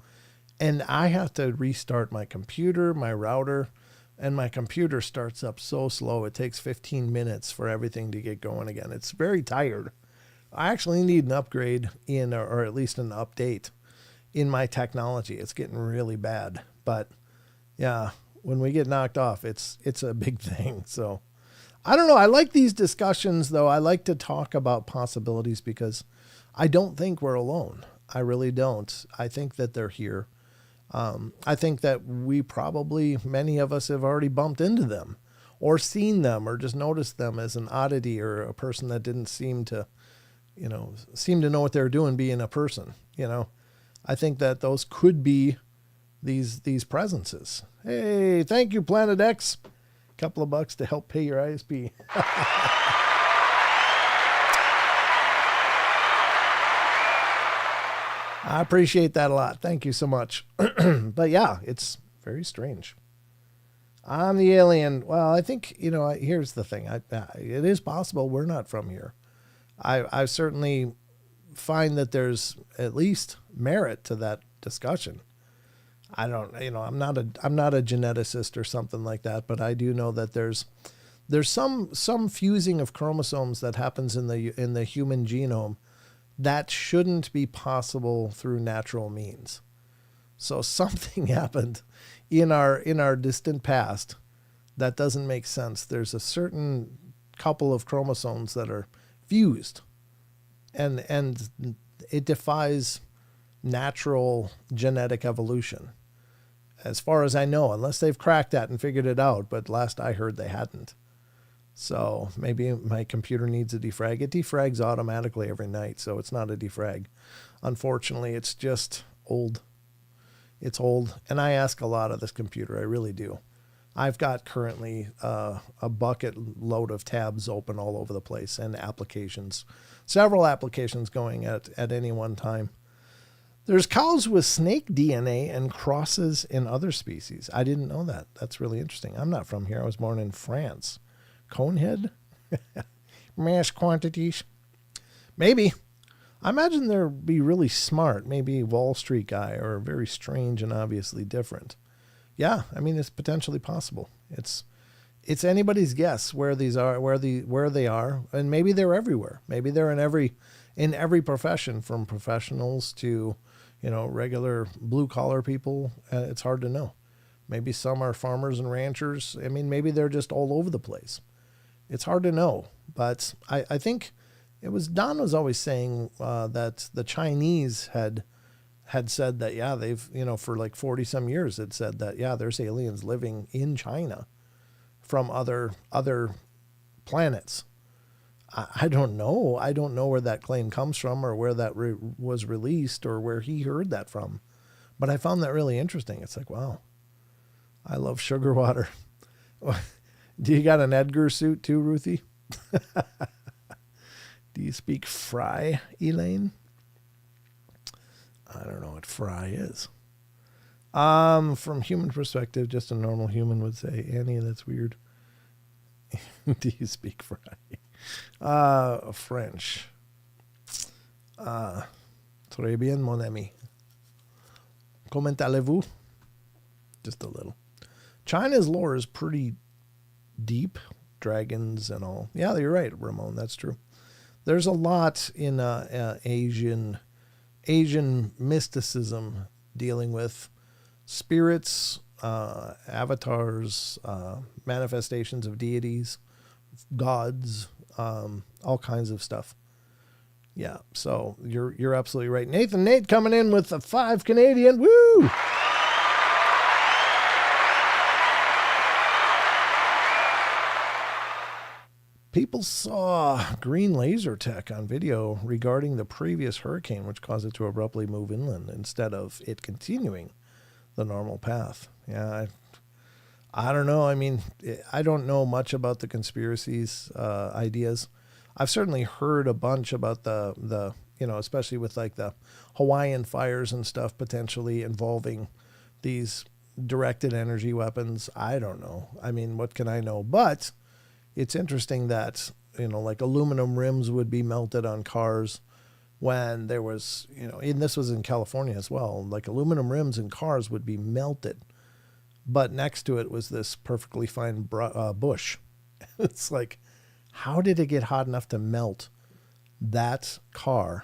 And I have to restart my computer, my router, and my computer starts up so slow. It takes 15 minutes for everything to get going again. It's very tired. I actually need an upgrade or at least an update in my technology. It's getting really bad. But yeah, when we get knocked off, it's a big thing. So I don't know. I like these discussions, though. I like to talk about possibilities because I don't think we're alone. I really don't. I think that they're here. I think that many of us have already bumped into them or seen them or just noticed them as an oddity or a person that didn't seem to know what they were doing being a person. I think that those could be these presences. Hey, thank you, Planet X. Couple of bucks to help pay your ISP. I appreciate that a lot. Thank you so much. But yeah, it's very strange. I'm the alien. Well, I think, here's the thing. It is possible we're not from here. I certainly find that there's at least merit to that discussion. I don't, I'm not a geneticist or something like that, but I do know that there's some fusing of chromosomes that happens in the human genome that shouldn't be possible through natural means. So something happened in our distant past that doesn't make sense. There's a certain couple of chromosomes that are fused, and it defies natural genetic evolution, as far as I know, unless they've cracked that and figured it out. But last I heard, they hadn't. So maybe my computer needs a defrag. It defrags automatically every night, so it's not a defrag. Unfortunately, it's just old. It's old, and I ask a lot of this computer. I really do. I've got currently a bucket load of tabs open all over the place, and applications, several applications going at any one time. There's cows with snake DNA and crosses in other species. I didn't know that. That's really interesting. I'm not from here. I was born in France. Conehead? Mass quantities? Maybe. I imagine they'd be really smart. Maybe a Wall Street guy, or very strange and obviously different. Yeah, I mean, it's potentially possible. It's anybody's guess where these are, where they are, and maybe they're everywhere. Maybe they're in every profession, from professionals to, regular blue collar people. It's hard to know. Maybe some are farmers and ranchers. I mean, maybe they're just all over the place. It's hard to know, but I think it was Don was always saying that the Chinese had said that, yeah, they've, for like 40 some years had said that, yeah, there's aliens living in China from other planets. I don't know. I don't know where that claim comes from, or where that was released, or where he heard that from. But I found that really interesting. It's like, wow, I love sugar water. Do you got an Edgar suit too, Ruthie? Do you speak Fry, Elaine? I don't know what Fry is. From human perspective, just a normal human would say, Annie, that's weird. Do you speak Fry? French. Très bien, mon ami. Comment allez-vous? Just a little. China's lore is pretty deep. Dragons and all. Yeah, you're right, Ramon. That's true. There's a lot in Asian mysticism dealing with spirits, avatars, manifestations of deities, gods, all kinds of stuff. Yeah, so you're absolutely right. Nate coming in with a 5 Canadian. Woo! People saw green laser tech on video regarding the previous hurricane, which caused it to abruptly move inland instead of it continuing the normal path. Yeah, I don't know. I mean, I don't know much about the conspiracies ideas. I've certainly heard a bunch about the especially with like the Hawaiian fires and stuff potentially involving these directed energy weapons. I don't know. I mean, what can I know? But it's interesting that, like aluminum rims would be melted on cars when there was, and this was in California as well, like aluminum rims in cars would be melted. But next to it was this perfectly fine bush. It's like, how did it get hot enough to melt that car,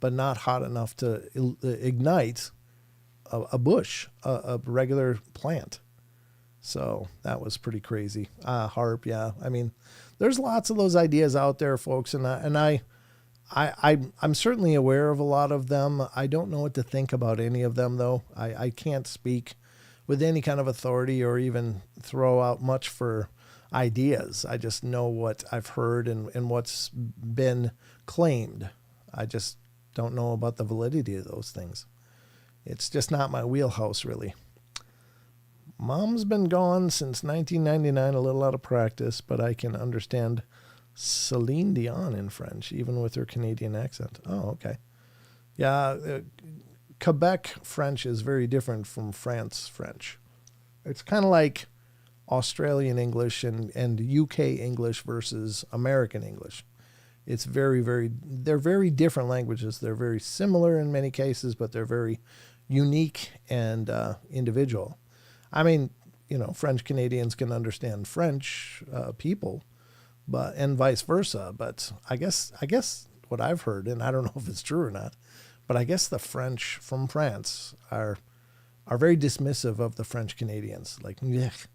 but not hot enough to ignite a bush, a regular plant? So that was pretty crazy. HARP, yeah. I mean, there's lots of those ideas out there, folks, and I'm certainly aware of a lot of them. I don't know what to think about any of them, though. I can't speak with any kind of authority or even throw out much for ideas. I just know what I've heard and what's been claimed. I just don't know about the validity of those things. It's just not my wheelhouse, really. Mom's been gone since 1999, a little out of practice, but I can understand Celine Dion in French, even with her Canadian accent. Oh, okay. Yeah, Quebec French is very different from France French. It's kind of like Australian English and UK English versus American English. It's they're very different languages. They're very similar in many cases, but they're very unique and individual. I mean, French Canadians can understand French people, and vice versa. But I guess what I've heard, and I don't know if it's true or not, but I guess the French from France are very dismissive of the French Canadians. Like, blech,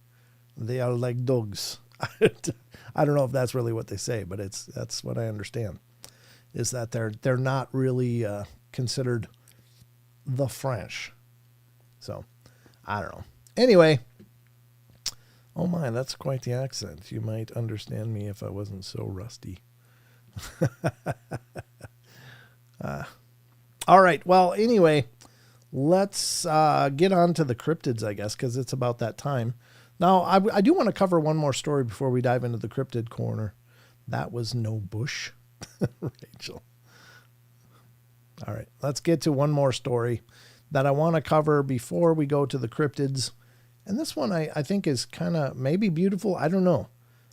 They are like dogs. I don't know if that's really what they say, but that's what I understand, is that they're not really considered the French. So, I don't know. Anyway, oh my, that's quite the accent. You might understand me if I wasn't so rusty. All right. Well, anyway, let's get on to the cryptids, I guess, because it's about that time. Now, I do want to cover one more story before we dive into the cryptid corner. That was no bush, Rachel. All right. Let's get to one more story that I want to cover before we go to the cryptids. And this one I think is kind of maybe beautiful. I don't know.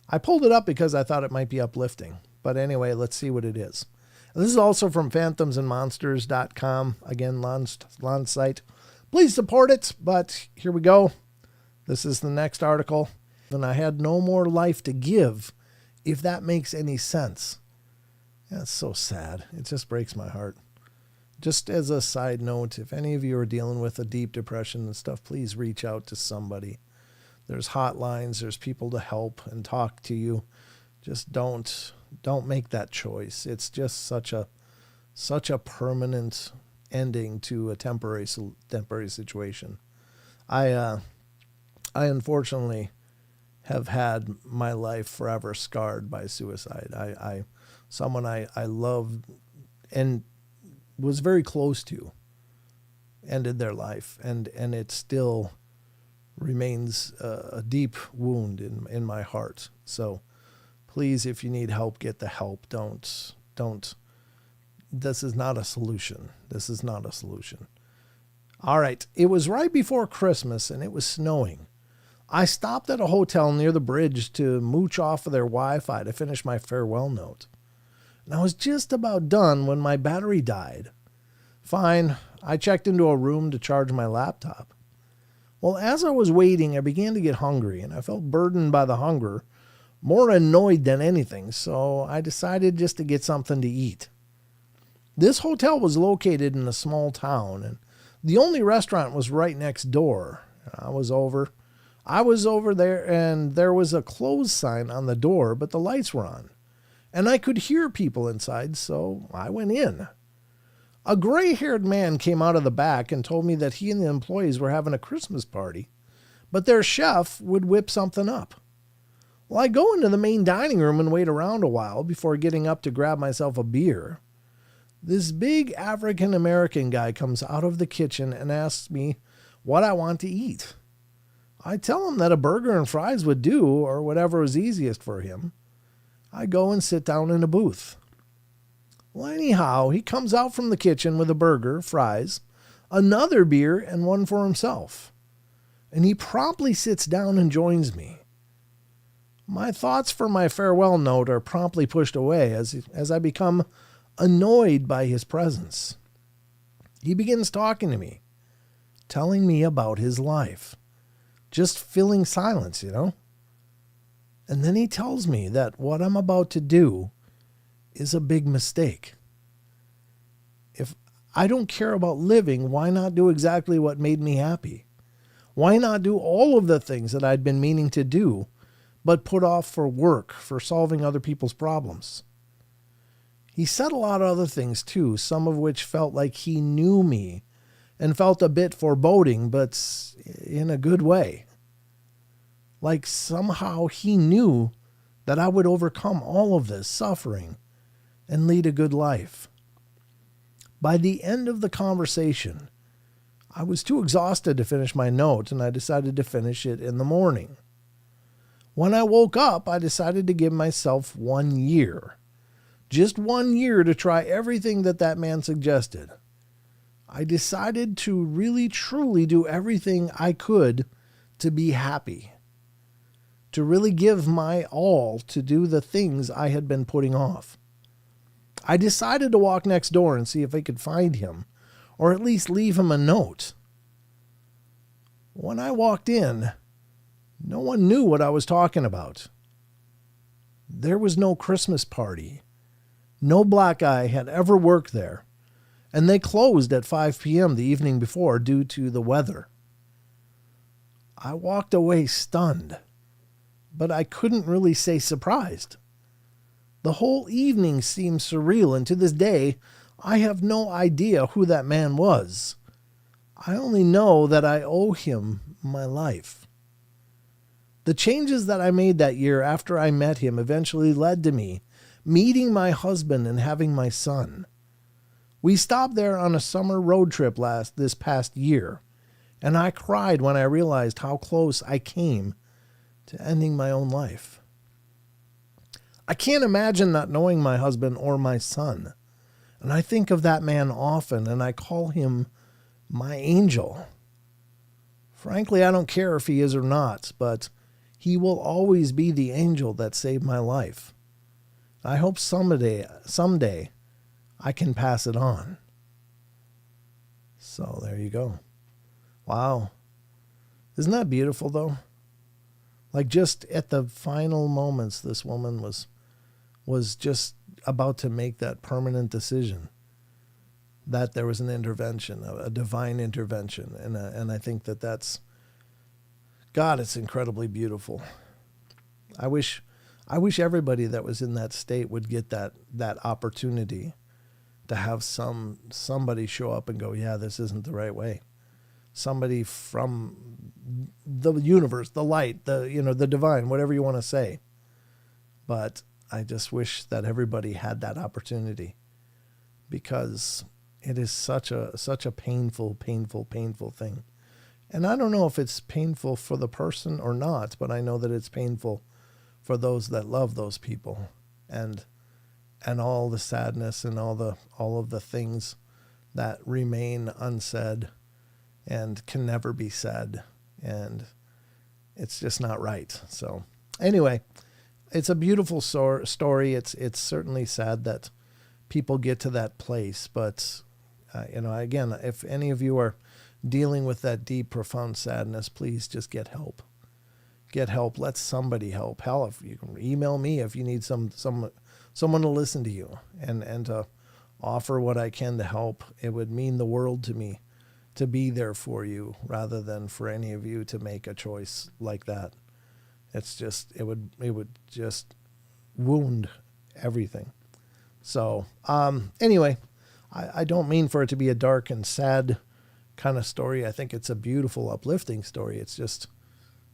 I pulled it up because I thought it might be uplifting. But anyway, let's see what it is. This is also from phantomsandmonsters.com. Again, Lon's site. Please support it. But here we go. This is the next article. And I had no more life to give, if that makes any sense. That's so sad. It just breaks my heart. Just as a side note, if any of you are dealing with a deep depression and stuff, please reach out to somebody. There's hotlines. There's people to help and talk to you. Just don't make that choice. It's just such a permanent ending to a temporary situation. I unfortunately have had my life forever scarred by suicide. Someone I loved and was very close to ended their life, and it still remains a deep wound in my heart. So please, if you need help, get the help. Don't. This is not a solution. This is not a solution. All right. It was right before Christmas and it was snowing. I stopped at a hotel near the bridge to mooch off of their Wi-Fi to finish my farewell note. And I was just about done when my battery died. Fine. I checked into a room to charge my laptop. Well, as I was waiting, I began to get hungry, and I felt burdened by the hunger, more annoyed than anything, so I decided just to get something to eat. This hotel was located in a small town, and the only restaurant was right next door. I was over there, and there was a closed sign on the door, but the lights were on, and I could hear people inside, so I went in. A gray-haired man came out of the back and told me that he and the employees were having a Christmas party, but their chef would whip something up. Well, I go into the main dining room and wait around a while before getting up to grab myself a beer. This big African-American guy comes out of the kitchen and asks me what I want to eat. I tell him that a burger and fries would do, or whatever was easiest for him. I go and sit down in a booth. Well, anyhow, he comes out from the kitchen with a burger, fries, another beer, and one for himself. And he promptly sits down and joins me. My thoughts for my farewell note are promptly pushed away as I become annoyed by his presence. He begins talking to me, telling me about his life, just filling silence, And then he tells me that what I'm about to do is a big mistake. If I don't care about living, why not do exactly what made me happy? Why not do all of the things that I'd been meaning to do, but put off for work, for solving other people's problems? He said a lot of other things too, some of which felt like he knew me and felt a bit foreboding, but in a good way. Like somehow he knew that I would overcome all of this suffering and lead a good life. By the end of the conversation, I was too exhausted to finish my note, and I decided to finish it in the morning. When I woke up, I decided to give myself 1 year. Just 1 year to try everything that man suggested. I decided to really, truly do everything I could to be happy. To really give my all to do the things I had been putting off. I decided to walk next door and see if I could find him, or at least leave him a note. When I walked in, no one knew what I was talking about. There was no Christmas party. No black guy had ever worked there, and they closed at 5 p.m. the evening before due to the weather. I walked away stunned. but I couldn't really say surprised. The whole evening seemed surreal, and to this day, I have no idea who that man was. I only know that I owe him my life. The changes that I made that year after I met him eventually led to me meeting my husband and having my son. We stopped there on a summer road trip this past year, and I cried when I realized how close I came to ending my own life. I can't imagine not knowing my husband or my son, and I think of that man often, and I call him my angel. Frankly, I don't care if he is or not, but he will always be the angel that saved my life. I hope someday I can pass it on. So there you go. Wow. Isn't that beautiful, though? Like, just at the final moments, this woman was just about to make that permanent decision that there was an intervention, a divine intervention. And I think that's, God, it's incredibly beautiful. I wish everybody that was in that state would get that opportunity to have somebody show up and go, yeah, this isn't the right way. Somebody from the universe, the light, the divine, whatever you want to say. But I just wish that everybody had that opportunity, because it is such a painful thing. And I don't know if it's painful for the person or not, but I know that it's painful for those that love those people, and all the sadness and all of the things that remain unsaid and can never be said, and it's just not right. So anyway, it's a beautiful story. It's certainly sad that people get to that place, but again, if any of you are dealing with that deep, profound sadness, please just get help. Get help. Let somebody help. Hell, if you can email me if you need someone to listen to you and to offer what I can to help. It would mean the world to me to be there for you, rather than for any of you to make a choice like that. It's just, it would just wound everything. So anyway, I don't mean for it to be a dark and sad kind of story. I think it's a beautiful, uplifting story. It's just,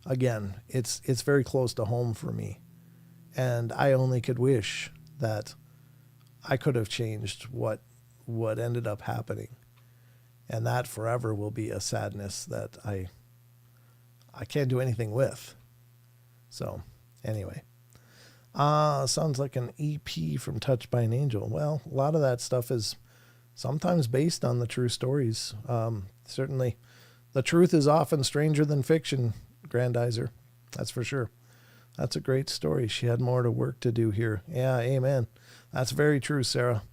again, it's very close to home for me. And I only could wish that I could have changed what ended up happening. And that forever will be a sadness that I can't do anything with. So anyway, sounds like an EP from Touched by an Angel. Well, a lot of that stuff is sometimes based on the true stories. Certainly the truth is often stranger than fiction, Grandizer. That's for sure. That's a great story. She had more to work to do here. Yeah, amen. That's very true, Sarah.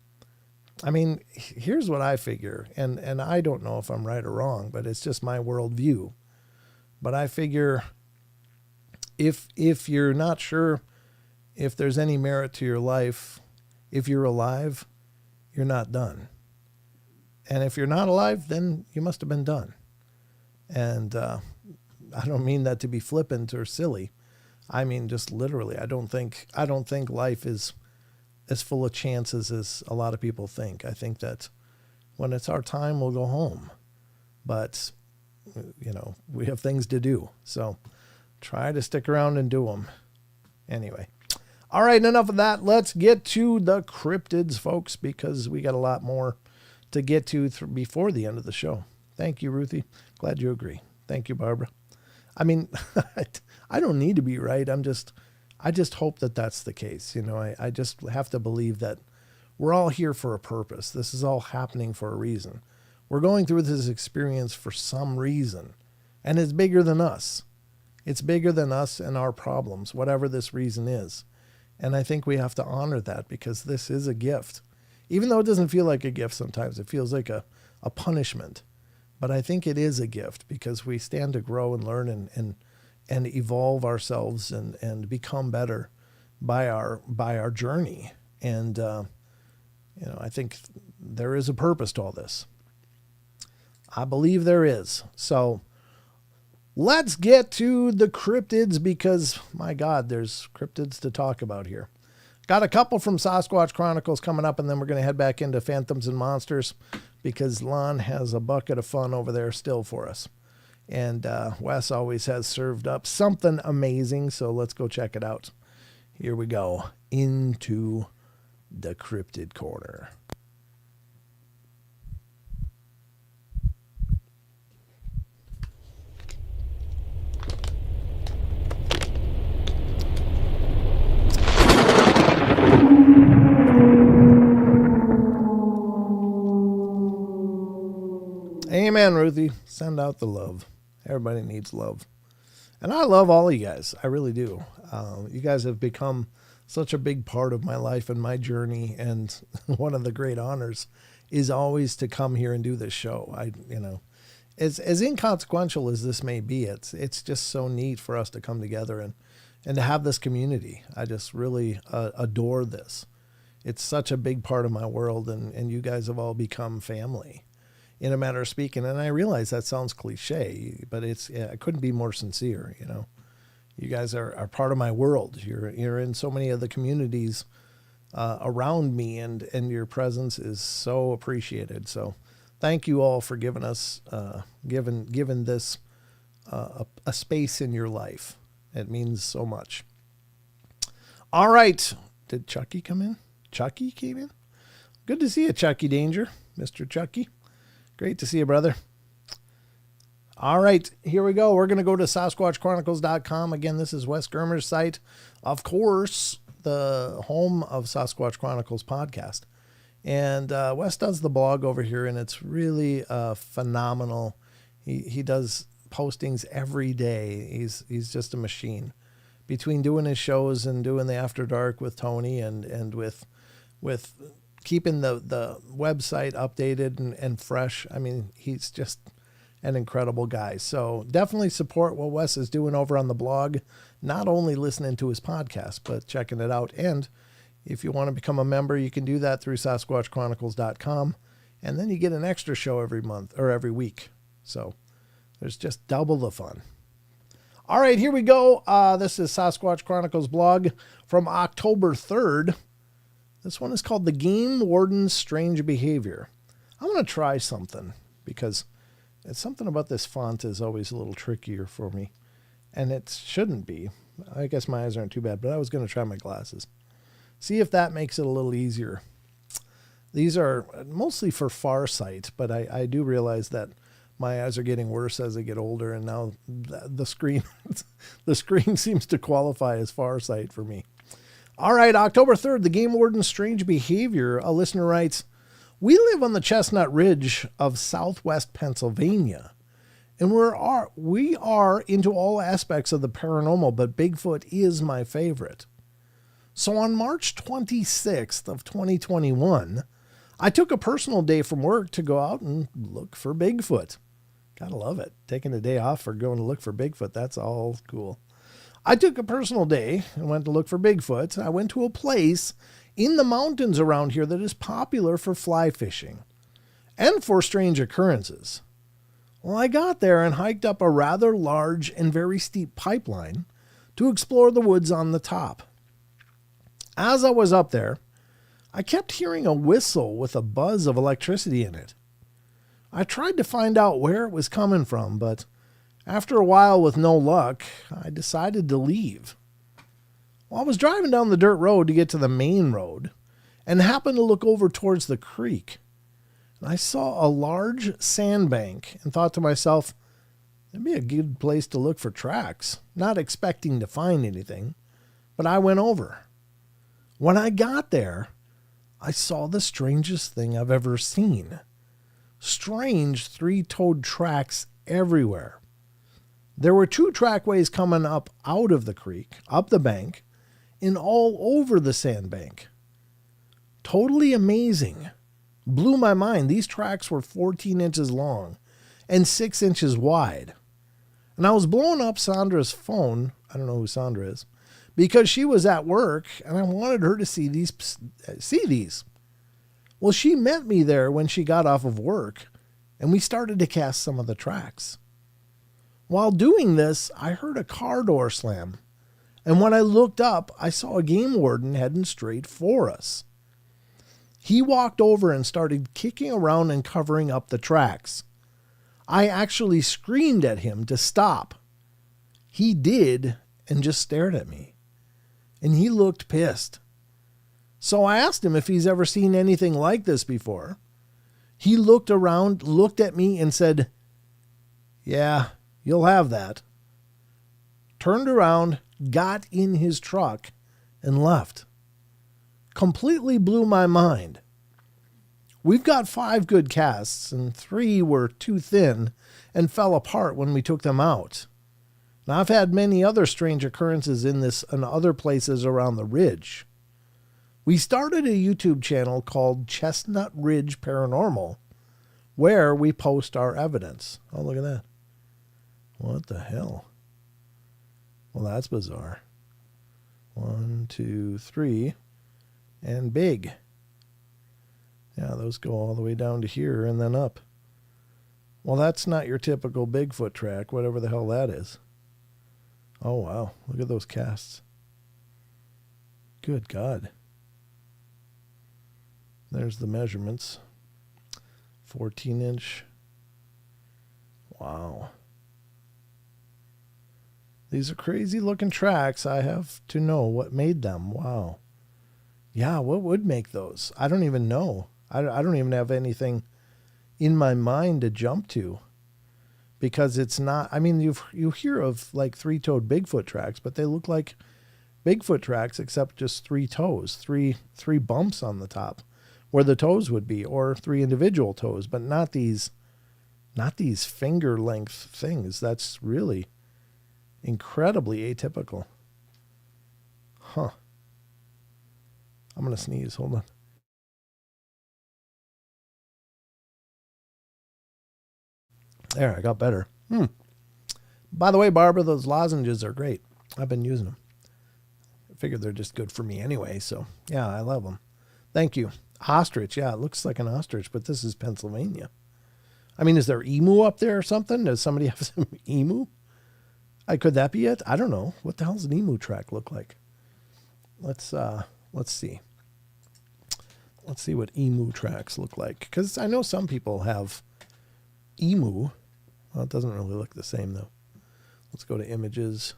I mean, here's what I figure, and I don't know if I'm right or wrong, but it's just my worldview. But I figure if you're not sure if there's any merit to your life, if you're alive, you're not done. And if you're not alive, then you must have been done. And I don't mean that to be flippant or silly. I mean just literally. I don't think life is as full of chances as a lot of people think. I think that when it's our time, we'll go home. But, we have things to do. So try to stick around and do them. Anyway. All right, enough of that. Let's get to the cryptids, folks, because we got a lot more to get to before the end of the show. Thank you, Ruthie. Glad you agree. Thank you, Barbara. I mean, I don't need to be right. I just hope that that's the case. I just have to believe that we're all here for a purpose. This is all happening for a reason. We're going through this experience for some reason, and it's bigger than us. It's bigger than us and our problems, whatever this reason is. And I think we have to honor that, because this is a gift. Even though it doesn't feel like a gift sometimes, it feels like a punishment. But I think it is a gift, because we stand to grow and learn and evolve ourselves and become better by our journey. And, I think there is a purpose to all this. I believe there is. So Let's get to the cryptids because, my God, there's cryptids to talk about here. Got a couple from Sasquatch Chronicles coming up, and then we're going to head back into Phantoms and Monsters because Lon has a bucket of fun over there still for us. And Wes always has served up something amazing, so let's go check it out. Here we go, into the Cryptid Corner. Amen, Ruthie. Send out the love. Everybody needs love. And I love all of you guys. I really do. You guys have become such a big part of my life and my journey. And one of the great honors is always to come here and do this show. As inconsequential as this may be, it's just so neat for us to come together and to have this community. I just really adore this. It's such a big part of my world, and you guys have all become family, in a matter of speaking. And I realize that sounds cliche, but I couldn't be more sincere. You guys are part of my world. You're in so many of the communities around me, and your presence is so appreciated. So thank you all for giving us, given this a space in your life. It means so much. All right. Did Chucky come in? Chucky came in? Good to see you, Chucky Danger, Mr. Chucky. Great to see you, brother. All right, here we go. We're going to go to SasquatchChronicles.com. Again, this is Wes Germer's site. Of course, the home of Sasquatch Chronicles podcast. And Wes does the blog over here, and it's really phenomenal. He does postings every day. He's just a machine. Between doing his shows and doing the After Dark with Tony and with keeping the website updated and fresh. I mean, he's just an incredible guy. So definitely support what Wes is doing over on the blog, not only listening to his podcast, but checking it out. And if you want to become a member, you can do that through SasquatchChronicles.com. And then you get an extra show every month or every week. So there's just double the fun. All right, here we go. This is Sasquatch Chronicles blog from October 3rd. This one is called The Game Warden's Strange Behavior. I want to try something because it's something about this font is always a little trickier for me. And it shouldn't be. I guess my eyes aren't too bad, but I was going to try my glasses. See if that makes it a little easier. These are mostly for far sight, but I do realize that my eyes are getting worse as I get older, and now the screen seems to qualify as far sight for me. All right, October 3rd, The Game Warden's Strange Behavior. A listener writes, "We live on the Chestnut Ridge of southwest Pennsylvania, and we are into all aspects of the paranormal, but Bigfoot is my favorite. So on March 26th of 2021, I took a personal day from work to go out and look for Bigfoot." Gotta love it. Taking a day off for going to look for Bigfoot. That's all cool. I took a personal day and went to look for Bigfoot. I went to a place in the mountains around here that is popular for fly fishing and for strange occurrences. Well, I got there and hiked up a rather large and very steep pipeline to explore the woods on the top. As I was up there, I kept hearing a whistle with a buzz of electricity in it. I tried to find out where it was coming from, but after a while with no luck, I decided to leave. Well, I was driving down the dirt road to get to the main road and happened to look over towards the creek. And I saw a large sandbank and thought to myself, it'd be a good place to look for tracks, not expecting to find anything, but I went over. When I got there, I saw the strangest thing I've ever seen. Strange three-toed tracks everywhere. There were two trackways coming up out of the creek, up the bank, and all over the sandbank. Totally amazing. Blew my mind. These tracks were 14 inches long and 6 inches wide. And I was blowing up Sandra's phone. I don't know who Sandra is, because she was at work and I wanted her to see these. Well, she met me there when she got off of work and we started to cast some of the tracks. While doing this, I heard a car door slam. And when I looked up, I saw a game warden heading straight for us. He walked over and started kicking around and covering up the tracks. I actually screamed at him to stop. He did and just stared at me. And he looked pissed. So I asked him if he's ever seen anything like this before. He looked around, looked at me and said, "Yeah, you'll have that." Turned around, got in his truck, and left. Completely blew my mind. We've got 5 good casts, and 3 were too thin and fell apart when we took them out. Now, I've had many other strange occurrences in this and other places around the ridge. We started a YouTube channel called Chestnut Ridge Paranormal, where we post our evidence. Oh, look at that. What the hell? Well, that's bizarre. 1, 2, 3, and big. Yeah, those go all the way down to here and then up. Well, that's not your typical Bigfoot track, whatever the hell that is. Oh, wow. Look at those casts. Good God. There's the measurements. 14-inch. Wow. These are crazy looking tracks. I have to know what made them. Wow. Yeah, what would make those? I don't even know. I don't even have anything in my mind to jump to, because it's not, I mean, you hear of like 3-toed Bigfoot tracks, but they look like Bigfoot tracks except just 3 toes, three bumps on the top where the toes would be, or 3 individual toes, but not these finger length things. That's really incredibly atypical. Huh. I'm going to sneeze. Hold on. There, I got better. By the way, Barbara, those lozenges are great. I've been using them. I figured they're just good for me anyway, so yeah, I love them. Thank you. Ostrich, yeah, it looks like an ostrich, but this is Pennsylvania. I mean, is there emu up there or something? Does somebody have some emu? Could that be it? I don't know. What the hell does an emu track look like? Let's see. Let's see what emu tracks look like, because I know some people have emu. Well, it doesn't really look the same though. Let's go to images.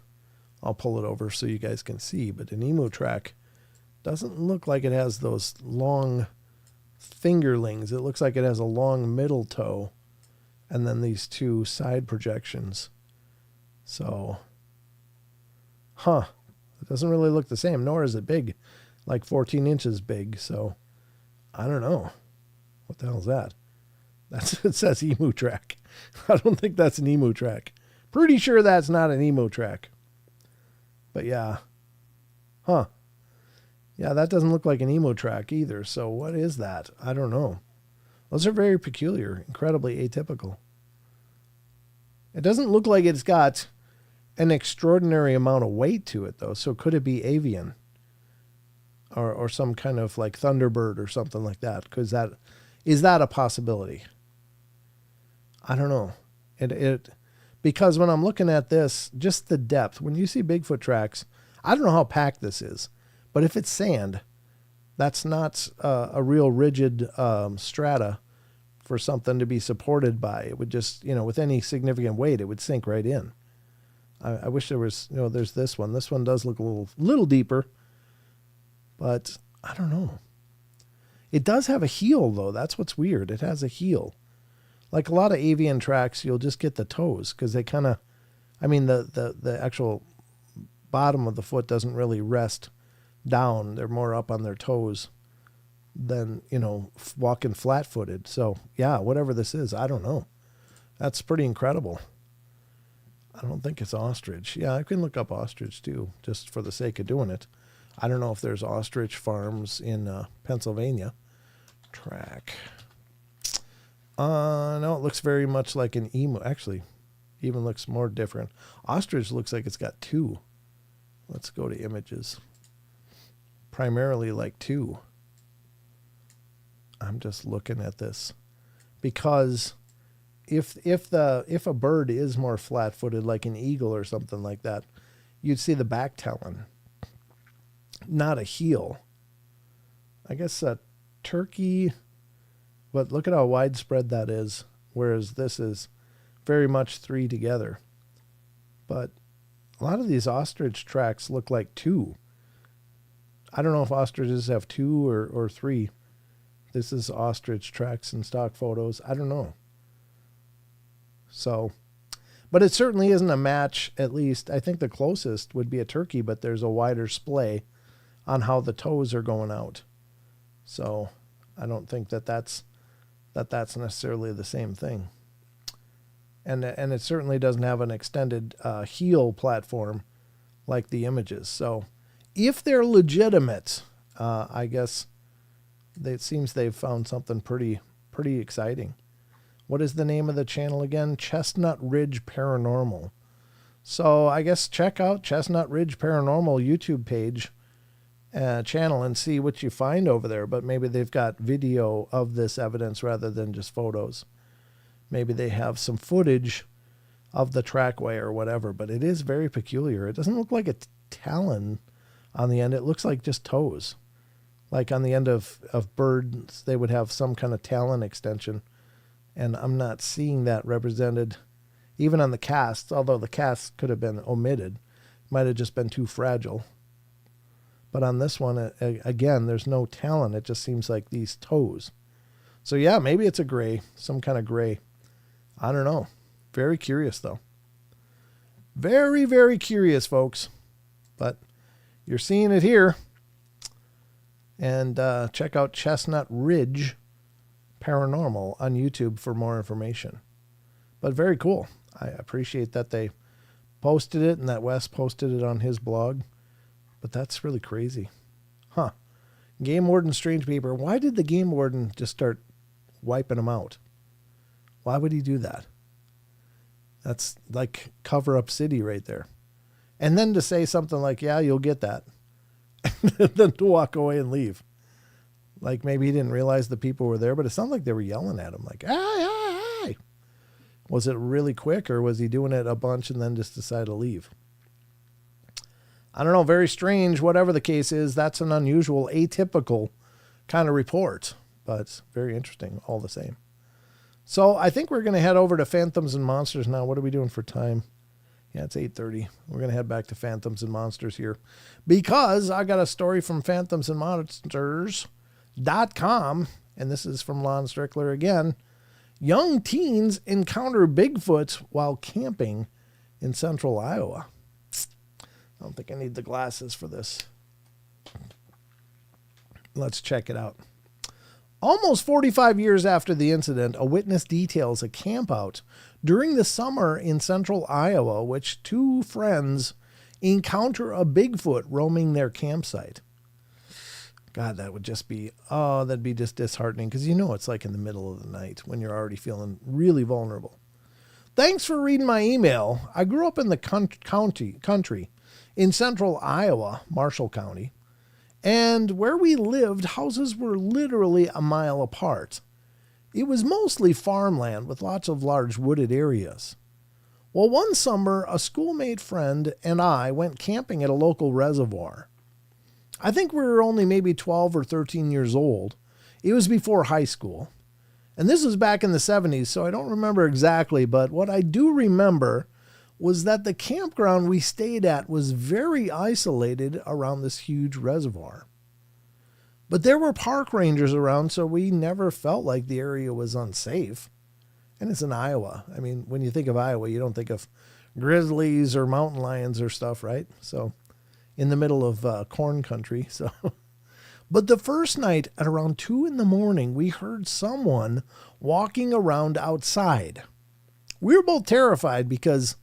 I'll pull it over so you guys can see, but an emu track doesn't look like it has those long fingerlings. It looks like it has a long middle toe and then these 2 side projections. So, it doesn't really look the same, nor is it big, like 14 inches big. So I don't know. What the hell is that? It says emu track. I don't think that's an emu track. Pretty sure that's not an emu track. But yeah. Yeah, that doesn't look like an emu track either. So what is that? I don't know. Those are very peculiar, incredibly atypical. It doesn't look like it's got an extraordinary amount of weight to it, though. So could it be avian? Or some kind of like Thunderbird or something like that? Because is that a possibility? I don't know. Because when I'm looking at this, just the depth, when you see Bigfoot tracks, I don't know how packed this is, but if it's sand, that's not a real rigid strata for something to be supported by. It would just, with any significant weight, it would sink right in. I wish there was, there's this one. This one does look a little deeper, but I don't know. It does have a heel, though. That's what's weird. It has a heel. Like a lot of avian tracks, you'll just get the toes because they kind of, the actual bottom of the foot doesn't really rest down. They're more up on their toes than, walking flat-footed. So, yeah, whatever this is, I don't know. That's pretty incredible. I don't think it's ostrich. Yeah, I can look up ostrich, too, just for the sake of doing it. I don't know if there's ostrich farms in Pennsylvania. Track. No, it looks very much like an emu. Actually, even looks more different. Ostrich looks like it's got 2. Let's go to images. Primarily like 2. I'm just looking at this because if a bird is more flat-footed, like an eagle or something like that, you'd see the back talon, not a heel. I guess a turkey, but look at how widespread that is, whereas this is very much three together. But a lot of these ostrich tracks look like two. I don't know if ostriches have two or three. This is ostrich tracks in stock photos. I don't know. So, but it certainly isn't a match. At least I think the closest would be a turkey, but there's a wider splay on how the toes are going out. So I don't think that's necessarily the same thing. And it certainly doesn't have an extended heel platform like the images. So if they're legitimate, I guess it seems they've found something pretty exciting. What is the name of the channel again? Chestnut Ridge Paranormal. So I guess check out Chestnut Ridge Paranormal YouTube page, channel, and see what you find over there. But maybe they've got video of this evidence rather than just photos. Maybe they have some footage of the trackway or whatever, but it is very peculiar. It doesn't look like a talon on the end. It looks like just toes. Like on the end of birds, they would have some kind of talon extension. And I'm not seeing that represented even on the casts, although the casts could have been omitted. Might have just been too fragile. But on this one, again, there's no talon. It just seems like these toes. So yeah, maybe it's a gray, some kind of gray. I don't know. Very curious, though. Very, very curious, folks. But you're seeing it here. And check out Chestnut Ridge Paranormal on YouTube for more information. But very cool. I appreciate that they posted it and that Wes posted it on his blog. But that's really crazy. Huh. Game Warden Strange Paper. Why did the Game Warden just start wiping them out? Why would he do that? That's like cover up city right there. And then to say something like, yeah, you'll get that. And then to walk away and leave. Like maybe he didn't realize the people were there, but it sounded like they were yelling at him like, hey, hey, hey. Was it really quick or was he doing it a bunch and then just decided to leave? I don't know. Very strange. Whatever the case is, that's an unusual, atypical kind of report, but very interesting all the same. So I think we're going to head over to Phantoms and Monsters now. What are we doing for time? Yeah, it's 8:30. We're going to head back to Phantoms and Monsters here because I got a story from phantomsandmonsters.com, and this is from Lon Strickler again. Young teens encounter Bigfoot while camping in central Iowa. I don't think I need the glasses for this. Let's check it out. Almost 45 years after the incident, a witness details a campout during the summer in central Iowa, which two friends encounter a Bigfoot roaming their campsite. God, that would just be, that'd be just disheartening because you know it's like in the middle of the night when you're already feeling really vulnerable. Thanks for reading my email. I grew up in the country in central Iowa, Marshall County. And where we lived, houses were literally a mile apart. It was mostly farmland with lots of large wooded areas. Well, one summer, a schoolmate friend and I went camping at a local reservoir. I think we were only maybe 12 or 13 years old. It was before high school. And this was back in the 70s, so I don't remember exactly, but what I do remember was that the campground we stayed at was very isolated around this huge reservoir. But there were park rangers around, so we never felt like the area was unsafe. And it's in Iowa. I mean, when you think of Iowa, you don't think of grizzlies or mountain lions or stuff, right? So in the middle of corn country. So, but the first night at around 2 a.m, we heard someone walking around outside. We were both terrified because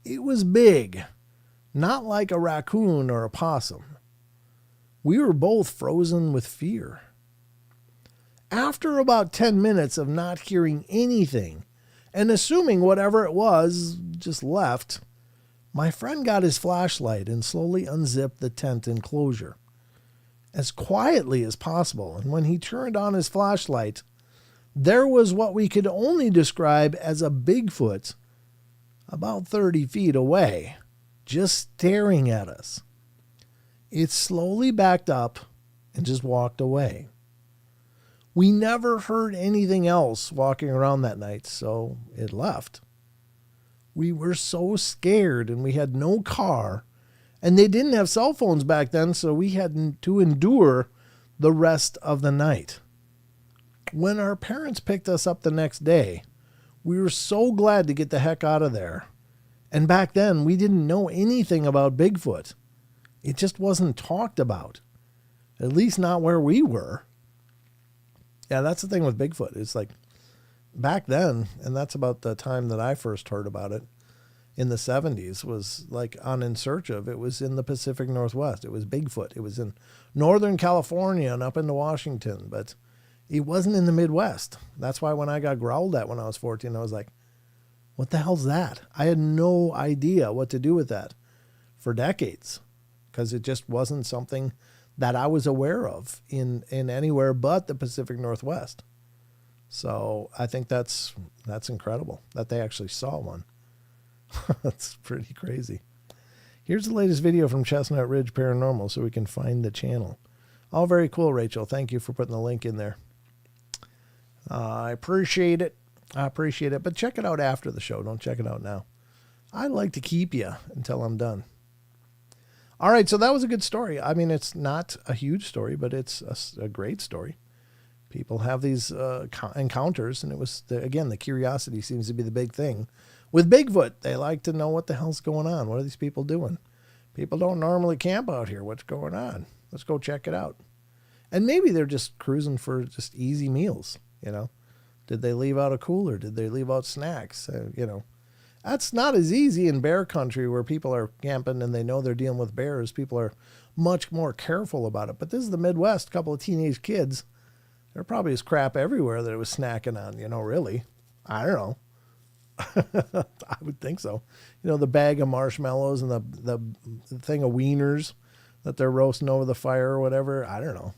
it was big, not like a raccoon or a possum. We were both frozen with fear. After about 10 minutes of not hearing anything and assuming whatever it was just left, my friend got his flashlight and slowly unzipped the tent enclosure as quietly as possible. And when he turned on his flashlight, there was what we could only describe as a Bigfoot about 30 feet away, just staring at us. It slowly backed up and just walked away. We never heard anything else walking around that night, so it left. We were so scared, and we had no car, and they didn't have cell phones back then, so we had to endure the rest of the night. When our parents picked us up the next day, we were so glad to get the heck out of there. And back then, we didn't know anything about Bigfoot. It just wasn't talked about, at least not where we were. Yeah, that's the thing with Bigfoot. It's like back then, and that's about the time that I first heard about it in the 70s, was like on In Search Of. It was in the Pacific Northwest. It was Bigfoot. It was in Northern California and up into Washington, but it wasn't in the Midwest. That's why when I got growled at when I was 14, I was like, what the hell's that? I had no idea what to do with that for decades, because it just wasn't something that I was aware of in anywhere but the Pacific Northwest. So I think that's incredible that they actually saw one. That's pretty crazy. Here's the latest video from Chestnut Ridge Paranormal so we can find the channel. Oh, very cool, Rachel. Thank you for putting the link in there. I appreciate it. But check it out after the show. Don't check it out now. I like to keep you until I'm done. All right, so that was a good story. I mean, it's not a huge story, but it's a great story. People have these encounters, and it was, again, the curiosity seems to be the big thing. With Bigfoot, they like to know what the hell's going on. What are these people doing? People don't normally camp out here. What's going on? Let's go check it out. And maybe they're just cruising for just easy meals, you know. Did they leave out a cooler? Did they leave out snacks? You know, that's not as easy in bear country where people are camping and they know they're dealing with bears. People are much more careful about it. But this is the Midwest, a couple of teenage kids. There probably is crap everywhere that it was snacking on, you know, really. I don't know. I would think so. You know, the bag of marshmallows and the thing of wieners that they're roasting over the fire or whatever. I don't know.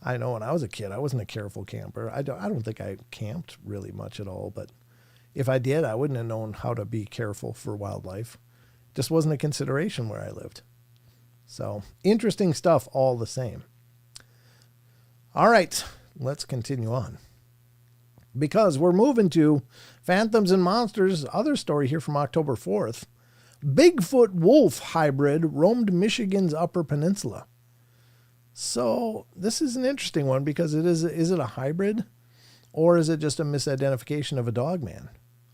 I know when I was a kid, I wasn't a careful camper. I don't think I camped really much at all, but if I did, I wouldn't have known how to be careful for wildlife. It just wasn't a consideration where I lived. So interesting stuff all the same. All right, let's continue on. Because we're moving to Phantoms and Monsters, other story here from October 4th. Bigfoot wolf hybrid roamed Michigan's Upper Peninsula. So this is an interesting one because is it a hybrid or is it just a misidentification of a dog man?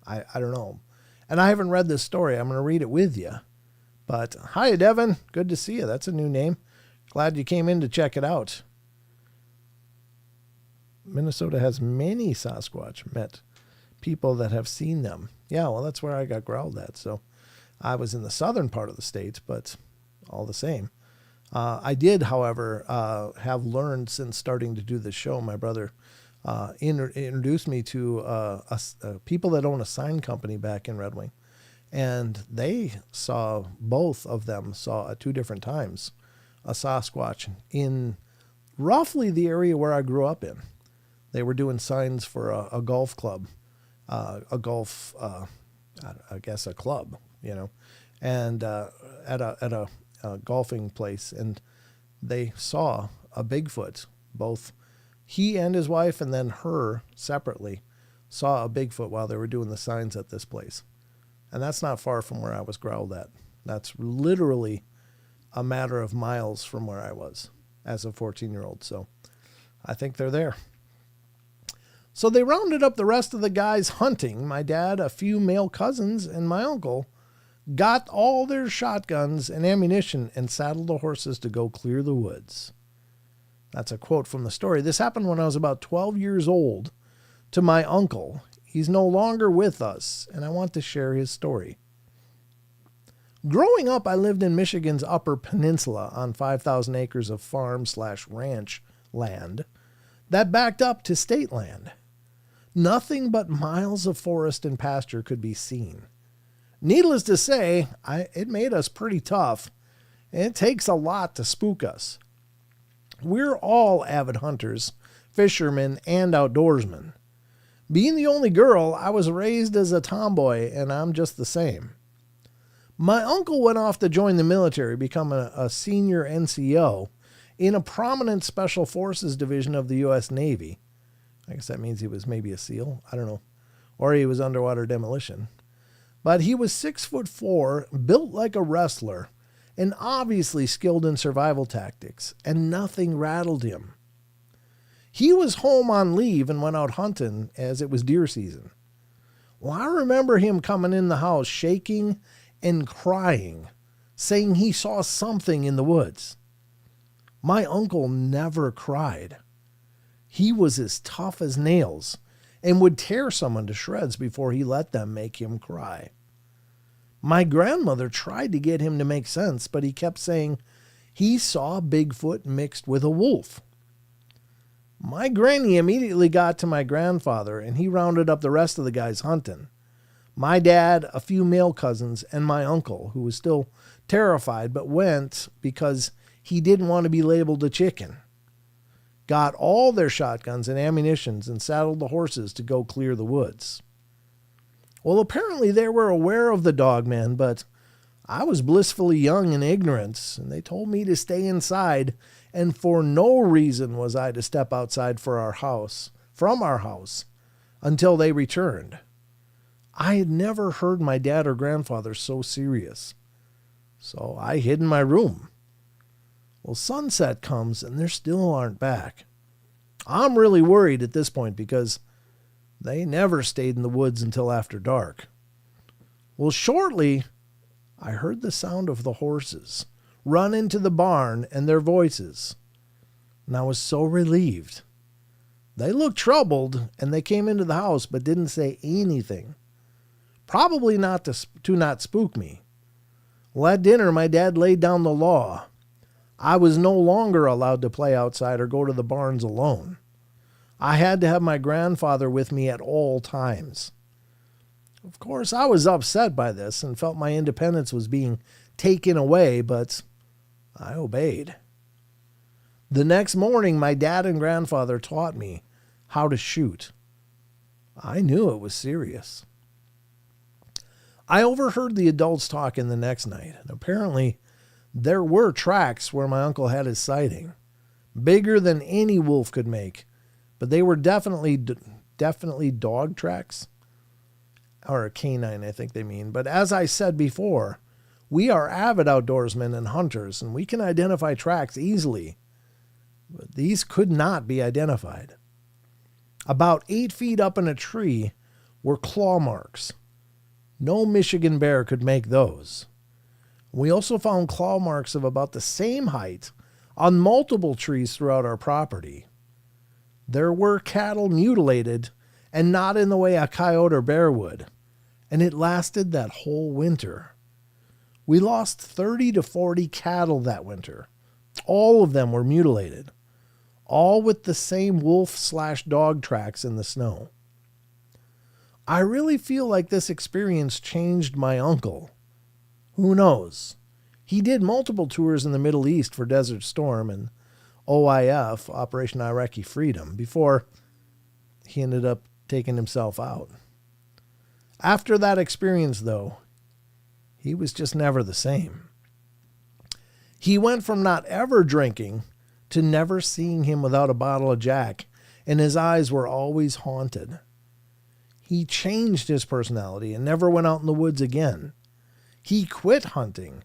I don't know. And I haven't read this story. I'm going to read it with you. But hi, Devin. Good to see you. That's a new name. Glad you came in to check it out. Minnesota has many Sasquatch. Met people that have seen them. Yeah, well, that's where I got growled at. So I was in the southern part of the state, but all the same. I did, however, have learned since starting to do the show. My brother introduced me to people that own a sign company back in Red Wing. And they saw, both of them saw at two different times, a Sasquatch in roughly the area where I grew up in. They were doing signs for a golf club, I guess a club, you know, and at a golfing place, and they saw a Bigfoot. Both he and his wife, and then her separately, saw a Bigfoot while they were doing the signs at this place. And that's not far from where I was growled at. That's literally a matter of miles from where I was as a 14-year-old. So I think they're there. So they rounded up the rest of the guys hunting. My dad, a few male cousins, and my uncle got all their shotguns and ammunition and saddled the horses to go clear the woods. That's a quote from the story. This happened when I was about 12 years old to my uncle. He's no longer with us, and I want to share his story. Growing up, I lived in Michigan's Upper Peninsula on 5,000 acres of farm/ranch land that backed up to state land. Nothing but miles of forest and pasture could be seen. Needless to say, it made us pretty tough, and it takes a lot to spook us. We're all avid hunters, fishermen, and outdoorsmen. Being the only girl, I was raised as a tomboy, and I'm just the same. My uncle went off to join the military, become a senior NCO in a prominent Special Forces division of the U.S. Navy. I guess that means he was maybe a SEAL. I don't know. Or he was underwater demolition. But he was 6'4", built like a wrestler, and obviously skilled in survival tactics, and nothing rattled him. He was home on leave and went out hunting as it was deer season. Well, I remember him coming in the house shaking and crying, saying he saw something in the woods. My uncle never cried. He was as tough as nails and would tear someone to shreds before he let them make him cry. My grandmother tried to get him to make sense, but he kept saying he saw Bigfoot mixed with a wolf. My granny immediately got to my grandfather, and he rounded up the rest of the guys hunting. My dad, a few male cousins, and my uncle, who was still terrified but went because he didn't want to be labeled a chicken. Got all their shotguns and ammunitions and saddled the horses to go clear the woods. Well, apparently they were aware of the dogman, but I was blissfully young in ignorance, and they told me to stay inside, and for no reason was I to step outside from our house, until they returned. I had never heard my dad or grandfather so serious, so I hid in my room. Well, sunset comes, and they still aren't back. I'm really worried at this point because they never stayed in the woods until after dark. Well, shortly, I heard the sound of the horses run into the barn and their voices, and I was so relieved. They looked troubled, and they came into the house but didn't say anything. Probably not to not spook me. Well, at dinner, my dad laid down the law. I was no longer allowed to play outside or go to the barns alone. I had to have my grandfather with me at all times. Of course, I was upset by this and felt my independence was being taken away, but I obeyed. The next morning, my dad and grandfather taught me how to shoot. I knew it was serious. I overheard the adults talking the next night, and apparently there were tracks where my uncle had his sighting, bigger than any wolf could make, but they were definitely dog tracks, or a canine, I think they mean. But as I said before, we are avid outdoorsmen and hunters, and we can identify tracks easily, but these could not be identified. About 8 feet up in a tree were claw marks. No Michigan bear could make those. We also found claw marks of about the same height on multiple trees throughout our property. There were cattle mutilated and not in the way a coyote or bear would, and it lasted that whole winter. We lost 30 to 40 cattle that winter. All of them were mutilated, all with the same wolf/dog tracks in the snow. I really feel like this experience changed my uncle. Who knows? He did multiple tours in the Middle East for Desert Storm and OIF, Operation Iraqi Freedom, before he ended up taking himself out. After that experience, though, he was just never the same. He went from not ever drinking to never seeing him without a bottle of Jack, and his eyes were always haunted. He changed his personality and never went out in the woods again. He quit hunting,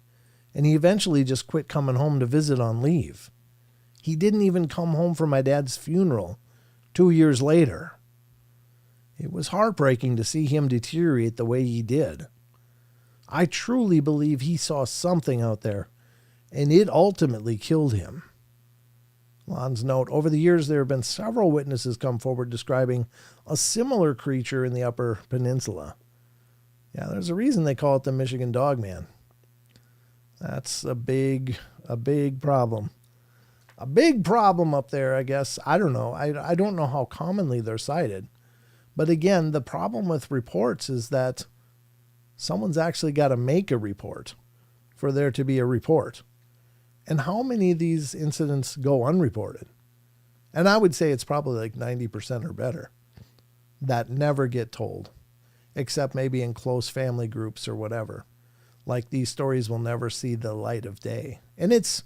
and he eventually just quit coming home to visit on leave. He didn't even come home for my dad's funeral 2 years later. It was heartbreaking to see him deteriorate the way he did. I truly believe he saw something out there, and it ultimately killed him. Lon's note, over the years there have been several witnesses come forward describing a similar creature in the Upper Peninsula. Yeah, there's a reason they call it the Michigan Dogman. That's a big problem. A big problem up there, I guess. I don't know. I don't know how commonly they're cited. But again, the problem with reports is that someone's actually got to make a report for there to be a report. And how many of these incidents go unreported? And I would say it's probably like 90% or better. that never get told, except maybe in close family groups or whatever. Like, these stories will never see the light of day. And it's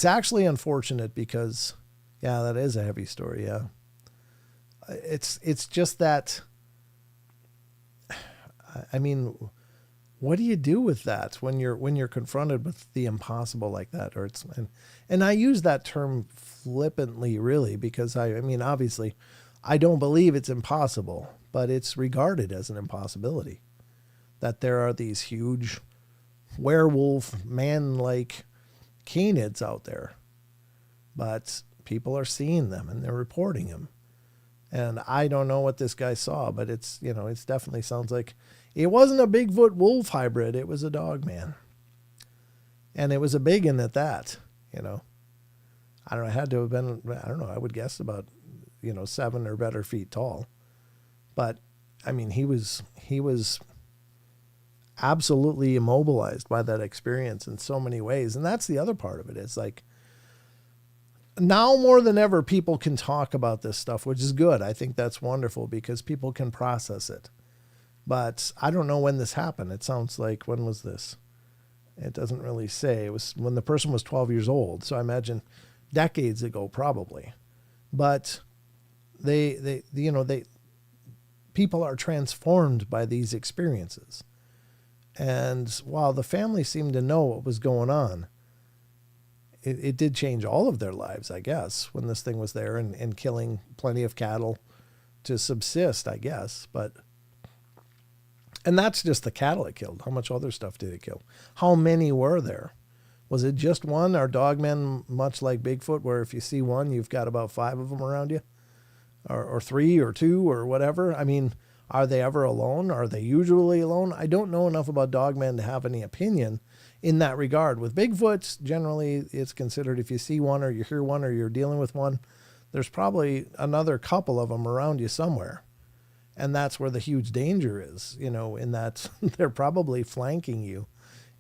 actually unfortunate because, yeah, that is a heavy story. Yeah. It's just that, I mean, what do you do with that when you're confronted with the impossible like that? Or and I use that term flippantly, really, because I mean, obviously, I don't believe it's impossible, but it's regarded as an impossibility that there are these huge werewolf man-like canids out there, but people are seeing them and they're reporting them. And I don't know what this guy saw, but it's definitely sounds like it wasn't a Bigfoot wolf hybrid. It was a dog man. And it was a big one at that, I don't know. It had to have been, I don't know, I would guess about, 7 or better feet tall. But I mean, he was absolutely immobilized by that experience in so many ways. And that's the other part of it. It's like, now more than ever, people can talk about this stuff, which is good. I think that's wonderful because people can process it. But I don't know when this happened. It sounds like, when was this? It doesn't really say. It was when the person was 12 years old. So I imagine decades ago, probably. But people are transformed by these experiences. And while the family seemed to know what was going on, it did change all of their lives, I guess, when this thing was there and killing plenty of cattle to subsist, I guess. And that's just the cattle it killed. How much other stuff did it kill? How many were there? Was it just one? Are dogmen much like Bigfoot, where if you see one, you've got about 5 of them around you? Or 3 or 2 or whatever? I mean, are they ever alone? Are they usually alone? I don't know enough about dogmen to have any opinion in that regard. With Bigfoots, generally, it's considered if you see one or you hear one or you're dealing with one, there's probably another couple of them around you somewhere. And that's where the huge danger is, in that they're probably flanking you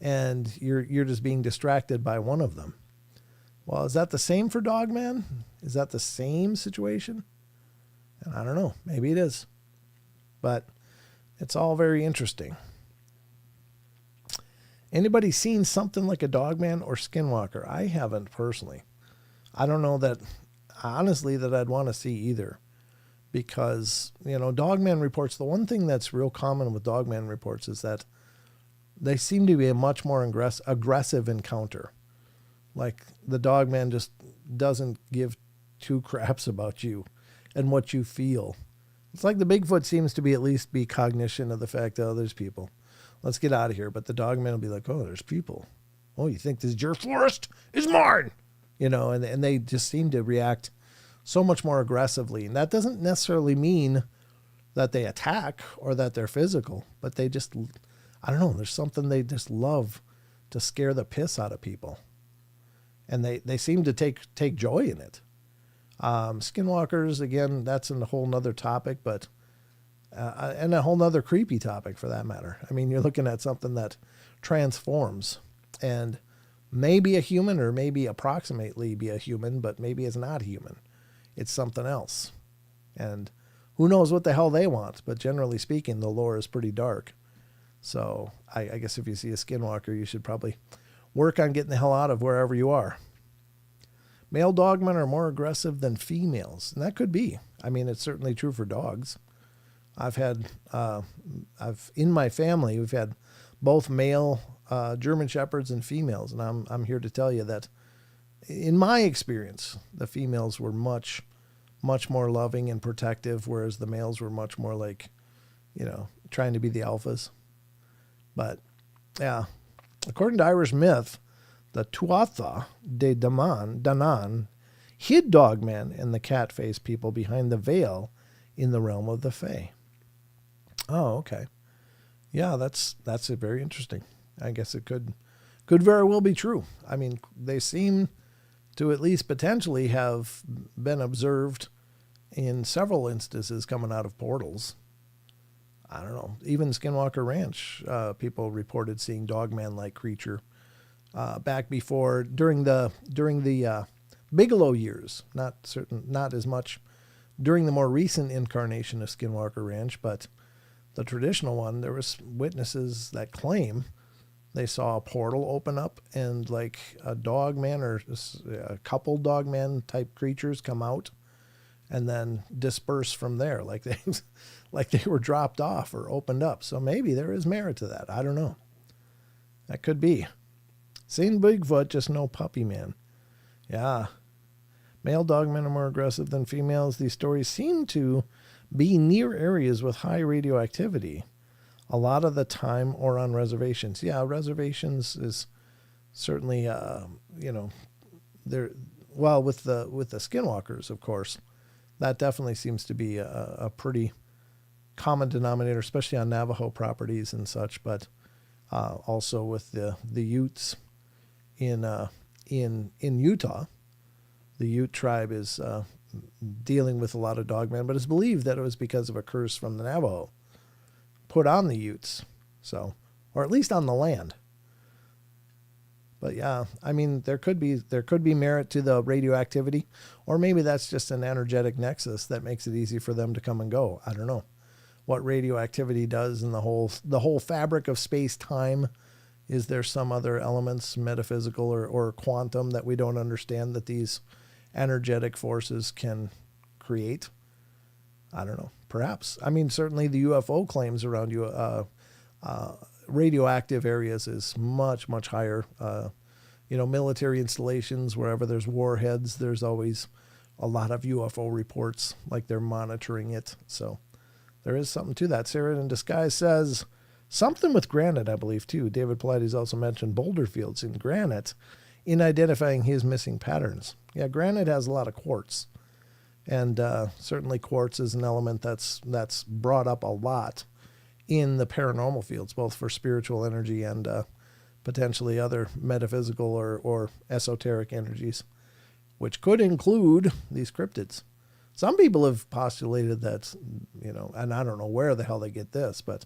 and you're just being distracted by one of them. Well, is that the same for dogman? Is that the same situation? And I don't know. Maybe it is. But it's all very interesting. Anybody seen something like a dogman or skinwalker? I haven't personally. I don't know that, honestly, that I'd want to see either. Because, dogman reports, the one thing that's real common with dogman reports is that they seem to be a much more aggressive encounter. Like, the dogman just doesn't give 2 craps about you and what you feel. It's like the Bigfoot seems to be at least be cognition of the fact that, there's people. Let's get out of here. But the dogman will be like, oh, there's people. Oh, you think this is your forest? It's mine. And they just seem to react so much more aggressively. And that doesn't necessarily mean that they attack or that they're physical, but they just, I don't know, there's something they just love to scare the piss out of people. And they seem to take joy in it. Skinwalkers, again, that's a whole nother topic, but and a whole nother creepy topic for that matter. I mean, you're looking at something that transforms and maybe a human or maybe approximately be a human, but maybe it's not human. It's something else. And who knows what the hell they want, but generally speaking, the lore is pretty dark. So I guess if you see a skinwalker, you should probably work on getting the hell out of wherever you are. Male dogmen are more aggressive than females, and that could be. I mean, it's certainly true for dogs. In my family, we've had both male German Shepherds and females, and I'm here to tell you that in my experience, the females were much more loving and protective, whereas the males were much more like, trying to be the alphas. But yeah, according to Irish myth, the Tuatha de Danann hid dogmen and the cat-faced people behind the veil in the realm of the Fae. Oh, okay. Yeah, that's very interesting. I guess it could very well be true. I mean, they seem to at least potentially have been observed in several instances coming out of portals. I don't know. Even Skinwalker Ranch, people reported seeing dogman-like creature back during the Bigelow years. Not as much during the more recent incarnation of Skinwalker Ranch, but the traditional one, there was witnesses that claim they saw a portal open up and like a dogman or a couple dogman type creatures come out and then disperse from there, like they were dropped off or opened up. So maybe there is merit to that. I don't know. That could be. Seen Bigfoot, just no puppy man. Yeah. Male dogmen are more aggressive than females. These stories seem to be near areas with high radioactivity, a lot of the time, or on reservations. Yeah, reservations is certainly, they're, well, with the skinwalkers, of course, that definitely seems to be a pretty common denominator, especially on Navajo properties and such, but also with the Utes in Utah. The Ute tribe is dealing with a lot of dogmen, but it's believed that it was because of a curse from the Navajo put on the Utes, so, or at least on the land. But yeah, I mean, there could be merit to the radioactivity, or maybe that's just an energetic nexus that makes it easy for them to come and go. I don't know what radioactivity does in the whole fabric of space-time. Is there some other elements, metaphysical or quantum, that we don't understand that these energetic forces can create? I don't know. Perhaps. I mean, certainly the UFO claims around radioactive areas is much, much higher. Military installations, wherever there's warheads, there's always a lot of UFO reports, like they're monitoring it. So there is something to that. Sarah in Disguise says something with granite, I believe, too. David Pilates also mentioned boulder fields in granite in identifying his missing patterns. Yeah, granite has a lot of quartz. And certainly quartz is an element that's brought up a lot in the paranormal fields, both for spiritual energy and potentially other metaphysical or esoteric energies, which could include these cryptids. Some people have postulated that, and I don't know where the hell they get this, but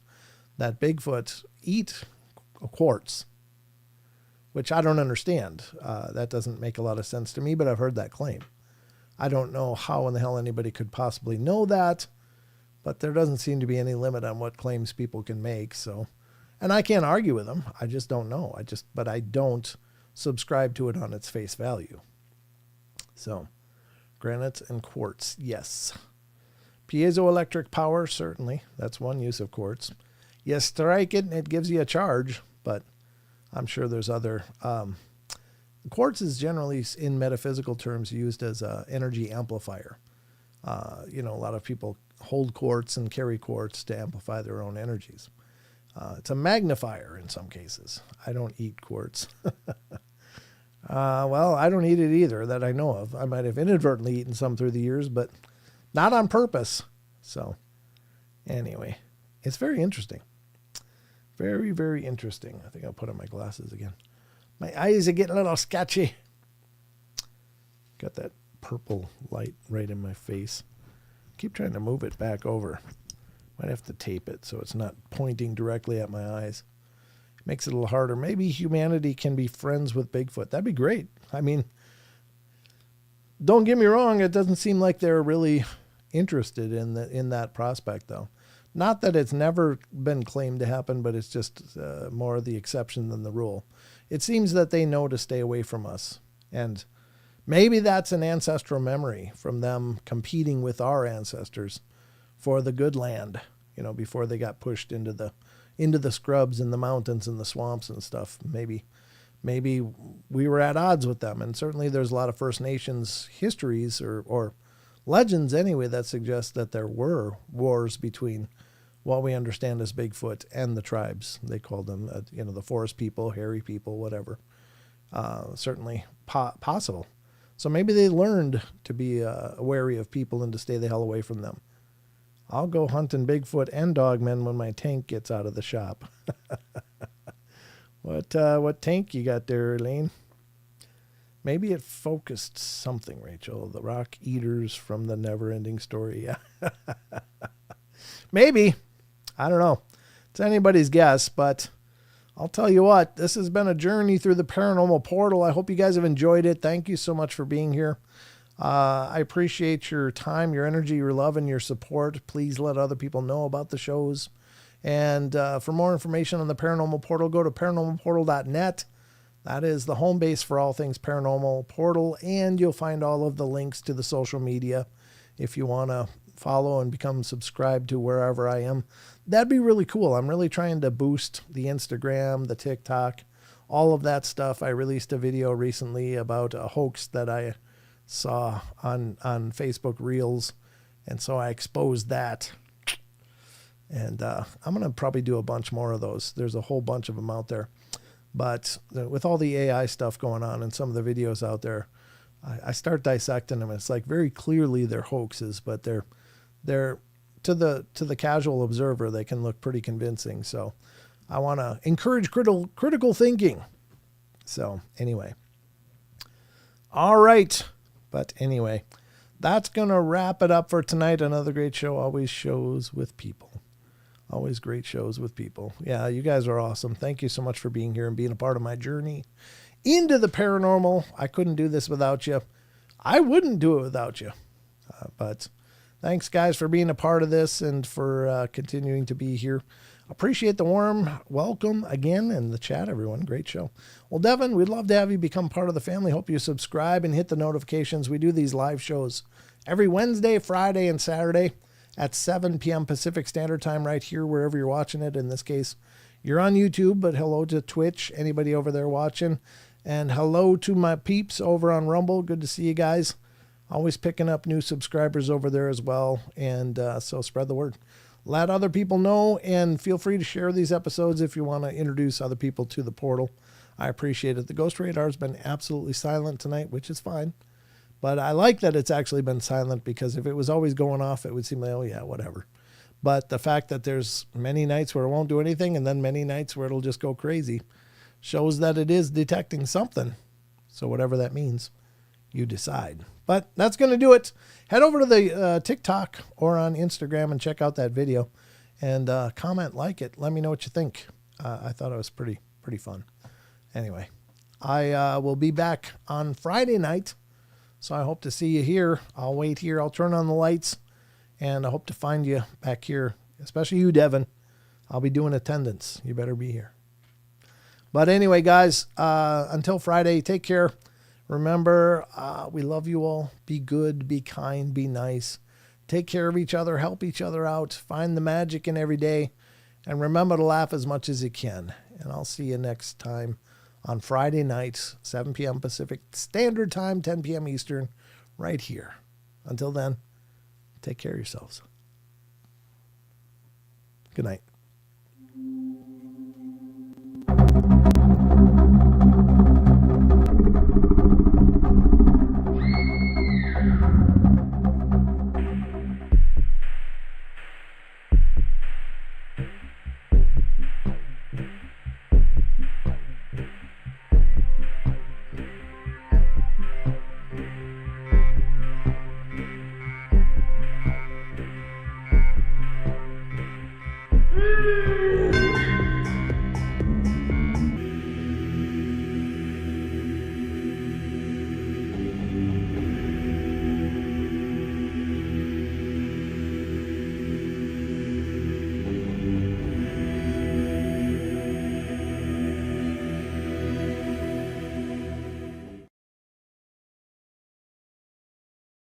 that Bigfoot eat quartz, which I don't understand. That doesn't make a lot of sense to me, but I've heard that claim. I don't know how in the hell anybody could possibly know that, but there doesn't seem to be any limit on what claims people can make. So, and I can't argue with them. I just don't know. But I don't subscribe to it on its face value. So, granite and quartz, yes. Piezoelectric power, certainly. That's one use of quartz. You strike it and it gives you a charge, but I'm sure there's other. Quartz is generally, in metaphysical terms, used as an energy amplifier. A lot of people hold quartz and carry quartz to amplify their own energies. It's a magnifier in some cases. I don't eat quartz. Well, I don't eat it either that I know of. I might have inadvertently eaten some through the years, but not on purpose. So anyway, it's very interesting. Very, very interesting. I think I'll put on my glasses again. My eyes are getting a little sketchy. Got that purple light right in my face. Keep trying to move it back over. Might have to tape it so it's not pointing directly at my eyes. Makes it a little harder. Maybe humanity can be friends with Bigfoot. That'd be great. I mean, don't get me wrong. It doesn't seem like they're really interested in that prospect, though. Not that it's never been claimed to happen, but it's just more the exception than the rule. It seems that they know to stay away from us. And maybe that's an ancestral memory from them competing with our ancestors for the good land, before they got pushed into the scrubs and the mountains and the swamps and stuff. Maybe we were at odds with them. And certainly there's a lot of First Nations histories or legends anyway that suggest that there were wars between what we understand as Bigfoot and the tribes. They called them, the forest people, hairy people, whatever. Certainly possible. So maybe they learned to be wary of people and to stay the hell away from them. I'll go hunting Bigfoot and dogmen when my tank gets out of the shop. What tank you got there, Elaine? Maybe it focused something, Rachel. The rock eaters from the never-ending story. Yeah. Maybe. I don't know. It's anybody's guess, but I'll tell you what, this has been a journey through the paranormal portal. I hope you guys have enjoyed it. Thank you so much for being here. I appreciate your time, your energy, your love, and your support. Please let other people know about the shows. And for more information on the Paranormal Portal, go to paranormalportal.net. That is the home base for all things Paranormal Portal, and you'll find all of the links to the social media if you want to follow and become subscribed to wherever I am. That'd be really cool. I'm really trying to boost the Instagram, the TikTok, all of that stuff. I released a video recently about a hoax that I saw on Facebook Reels, and so I exposed that. And I'm going to probably do a bunch more of those. There's a whole bunch of them out there. But with all the AI stuff going on and some of the videos out there, I start dissecting them. It's like very clearly they're hoaxes, but they're to the casual observer, they can look pretty convincing. So I want to encourage critical thinking. So anyway. All right. But anyway, that's going to wrap it up for tonight. Another great show. Always shows with people. Always great shows with people. Yeah, you guys are awesome. Thank you so much for being here and being a part of my journey into the paranormal. I couldn't do this without you. I wouldn't do it without you. But thanks, guys, for being a part of this and for continuing to be here. Appreciate the warm welcome again in the chat, everyone. Great show. Well, Devin, we'd love to have you become part of the family. Hope you subscribe and hit the notifications. We do these live shows every Wednesday, Friday, and Saturday at 7 p.m. Pacific Standard Time right here, wherever you're watching it. In this case, you're on YouTube, but hello to Twitch, anybody over there watching. And hello to my peeps over on Rumble. Good to see you guys. Always picking up new subscribers over there as well. And so spread the word. Let other people know, and feel free to share these episodes if you want to introduce other people to the portal. I appreciate it. The Ghost Radar has been absolutely silent tonight, which is fine. But I like that it's actually been silent, because if it was always going off, it would seem like, oh yeah, whatever. But the fact that there's many nights where it won't do anything and then many nights where it'll just go crazy shows that it is detecting something. So whatever that means, you decide. But that's going to do it. Head over to the TikTok or on Instagram and check out that video and comment, like it. Let me know what you think. I thought it was pretty fun. Anyway, I will be back on Friday night. So I hope to see you here. I'll wait here. I'll turn on the lights, and I hope to find you back here, especially you, Devin. I'll be doing attendance. You better be here. But anyway, guys, until Friday, take care. Remember, we love you all. Be good, be kind, be nice. Take care of each other, help each other out, find the magic in every day, and remember to laugh as much as you can. And I'll see you next time on Friday nights, 7 p.m. Pacific Standard Time, 10 p.m. Eastern, right here. Until then, take care of yourselves. Good night.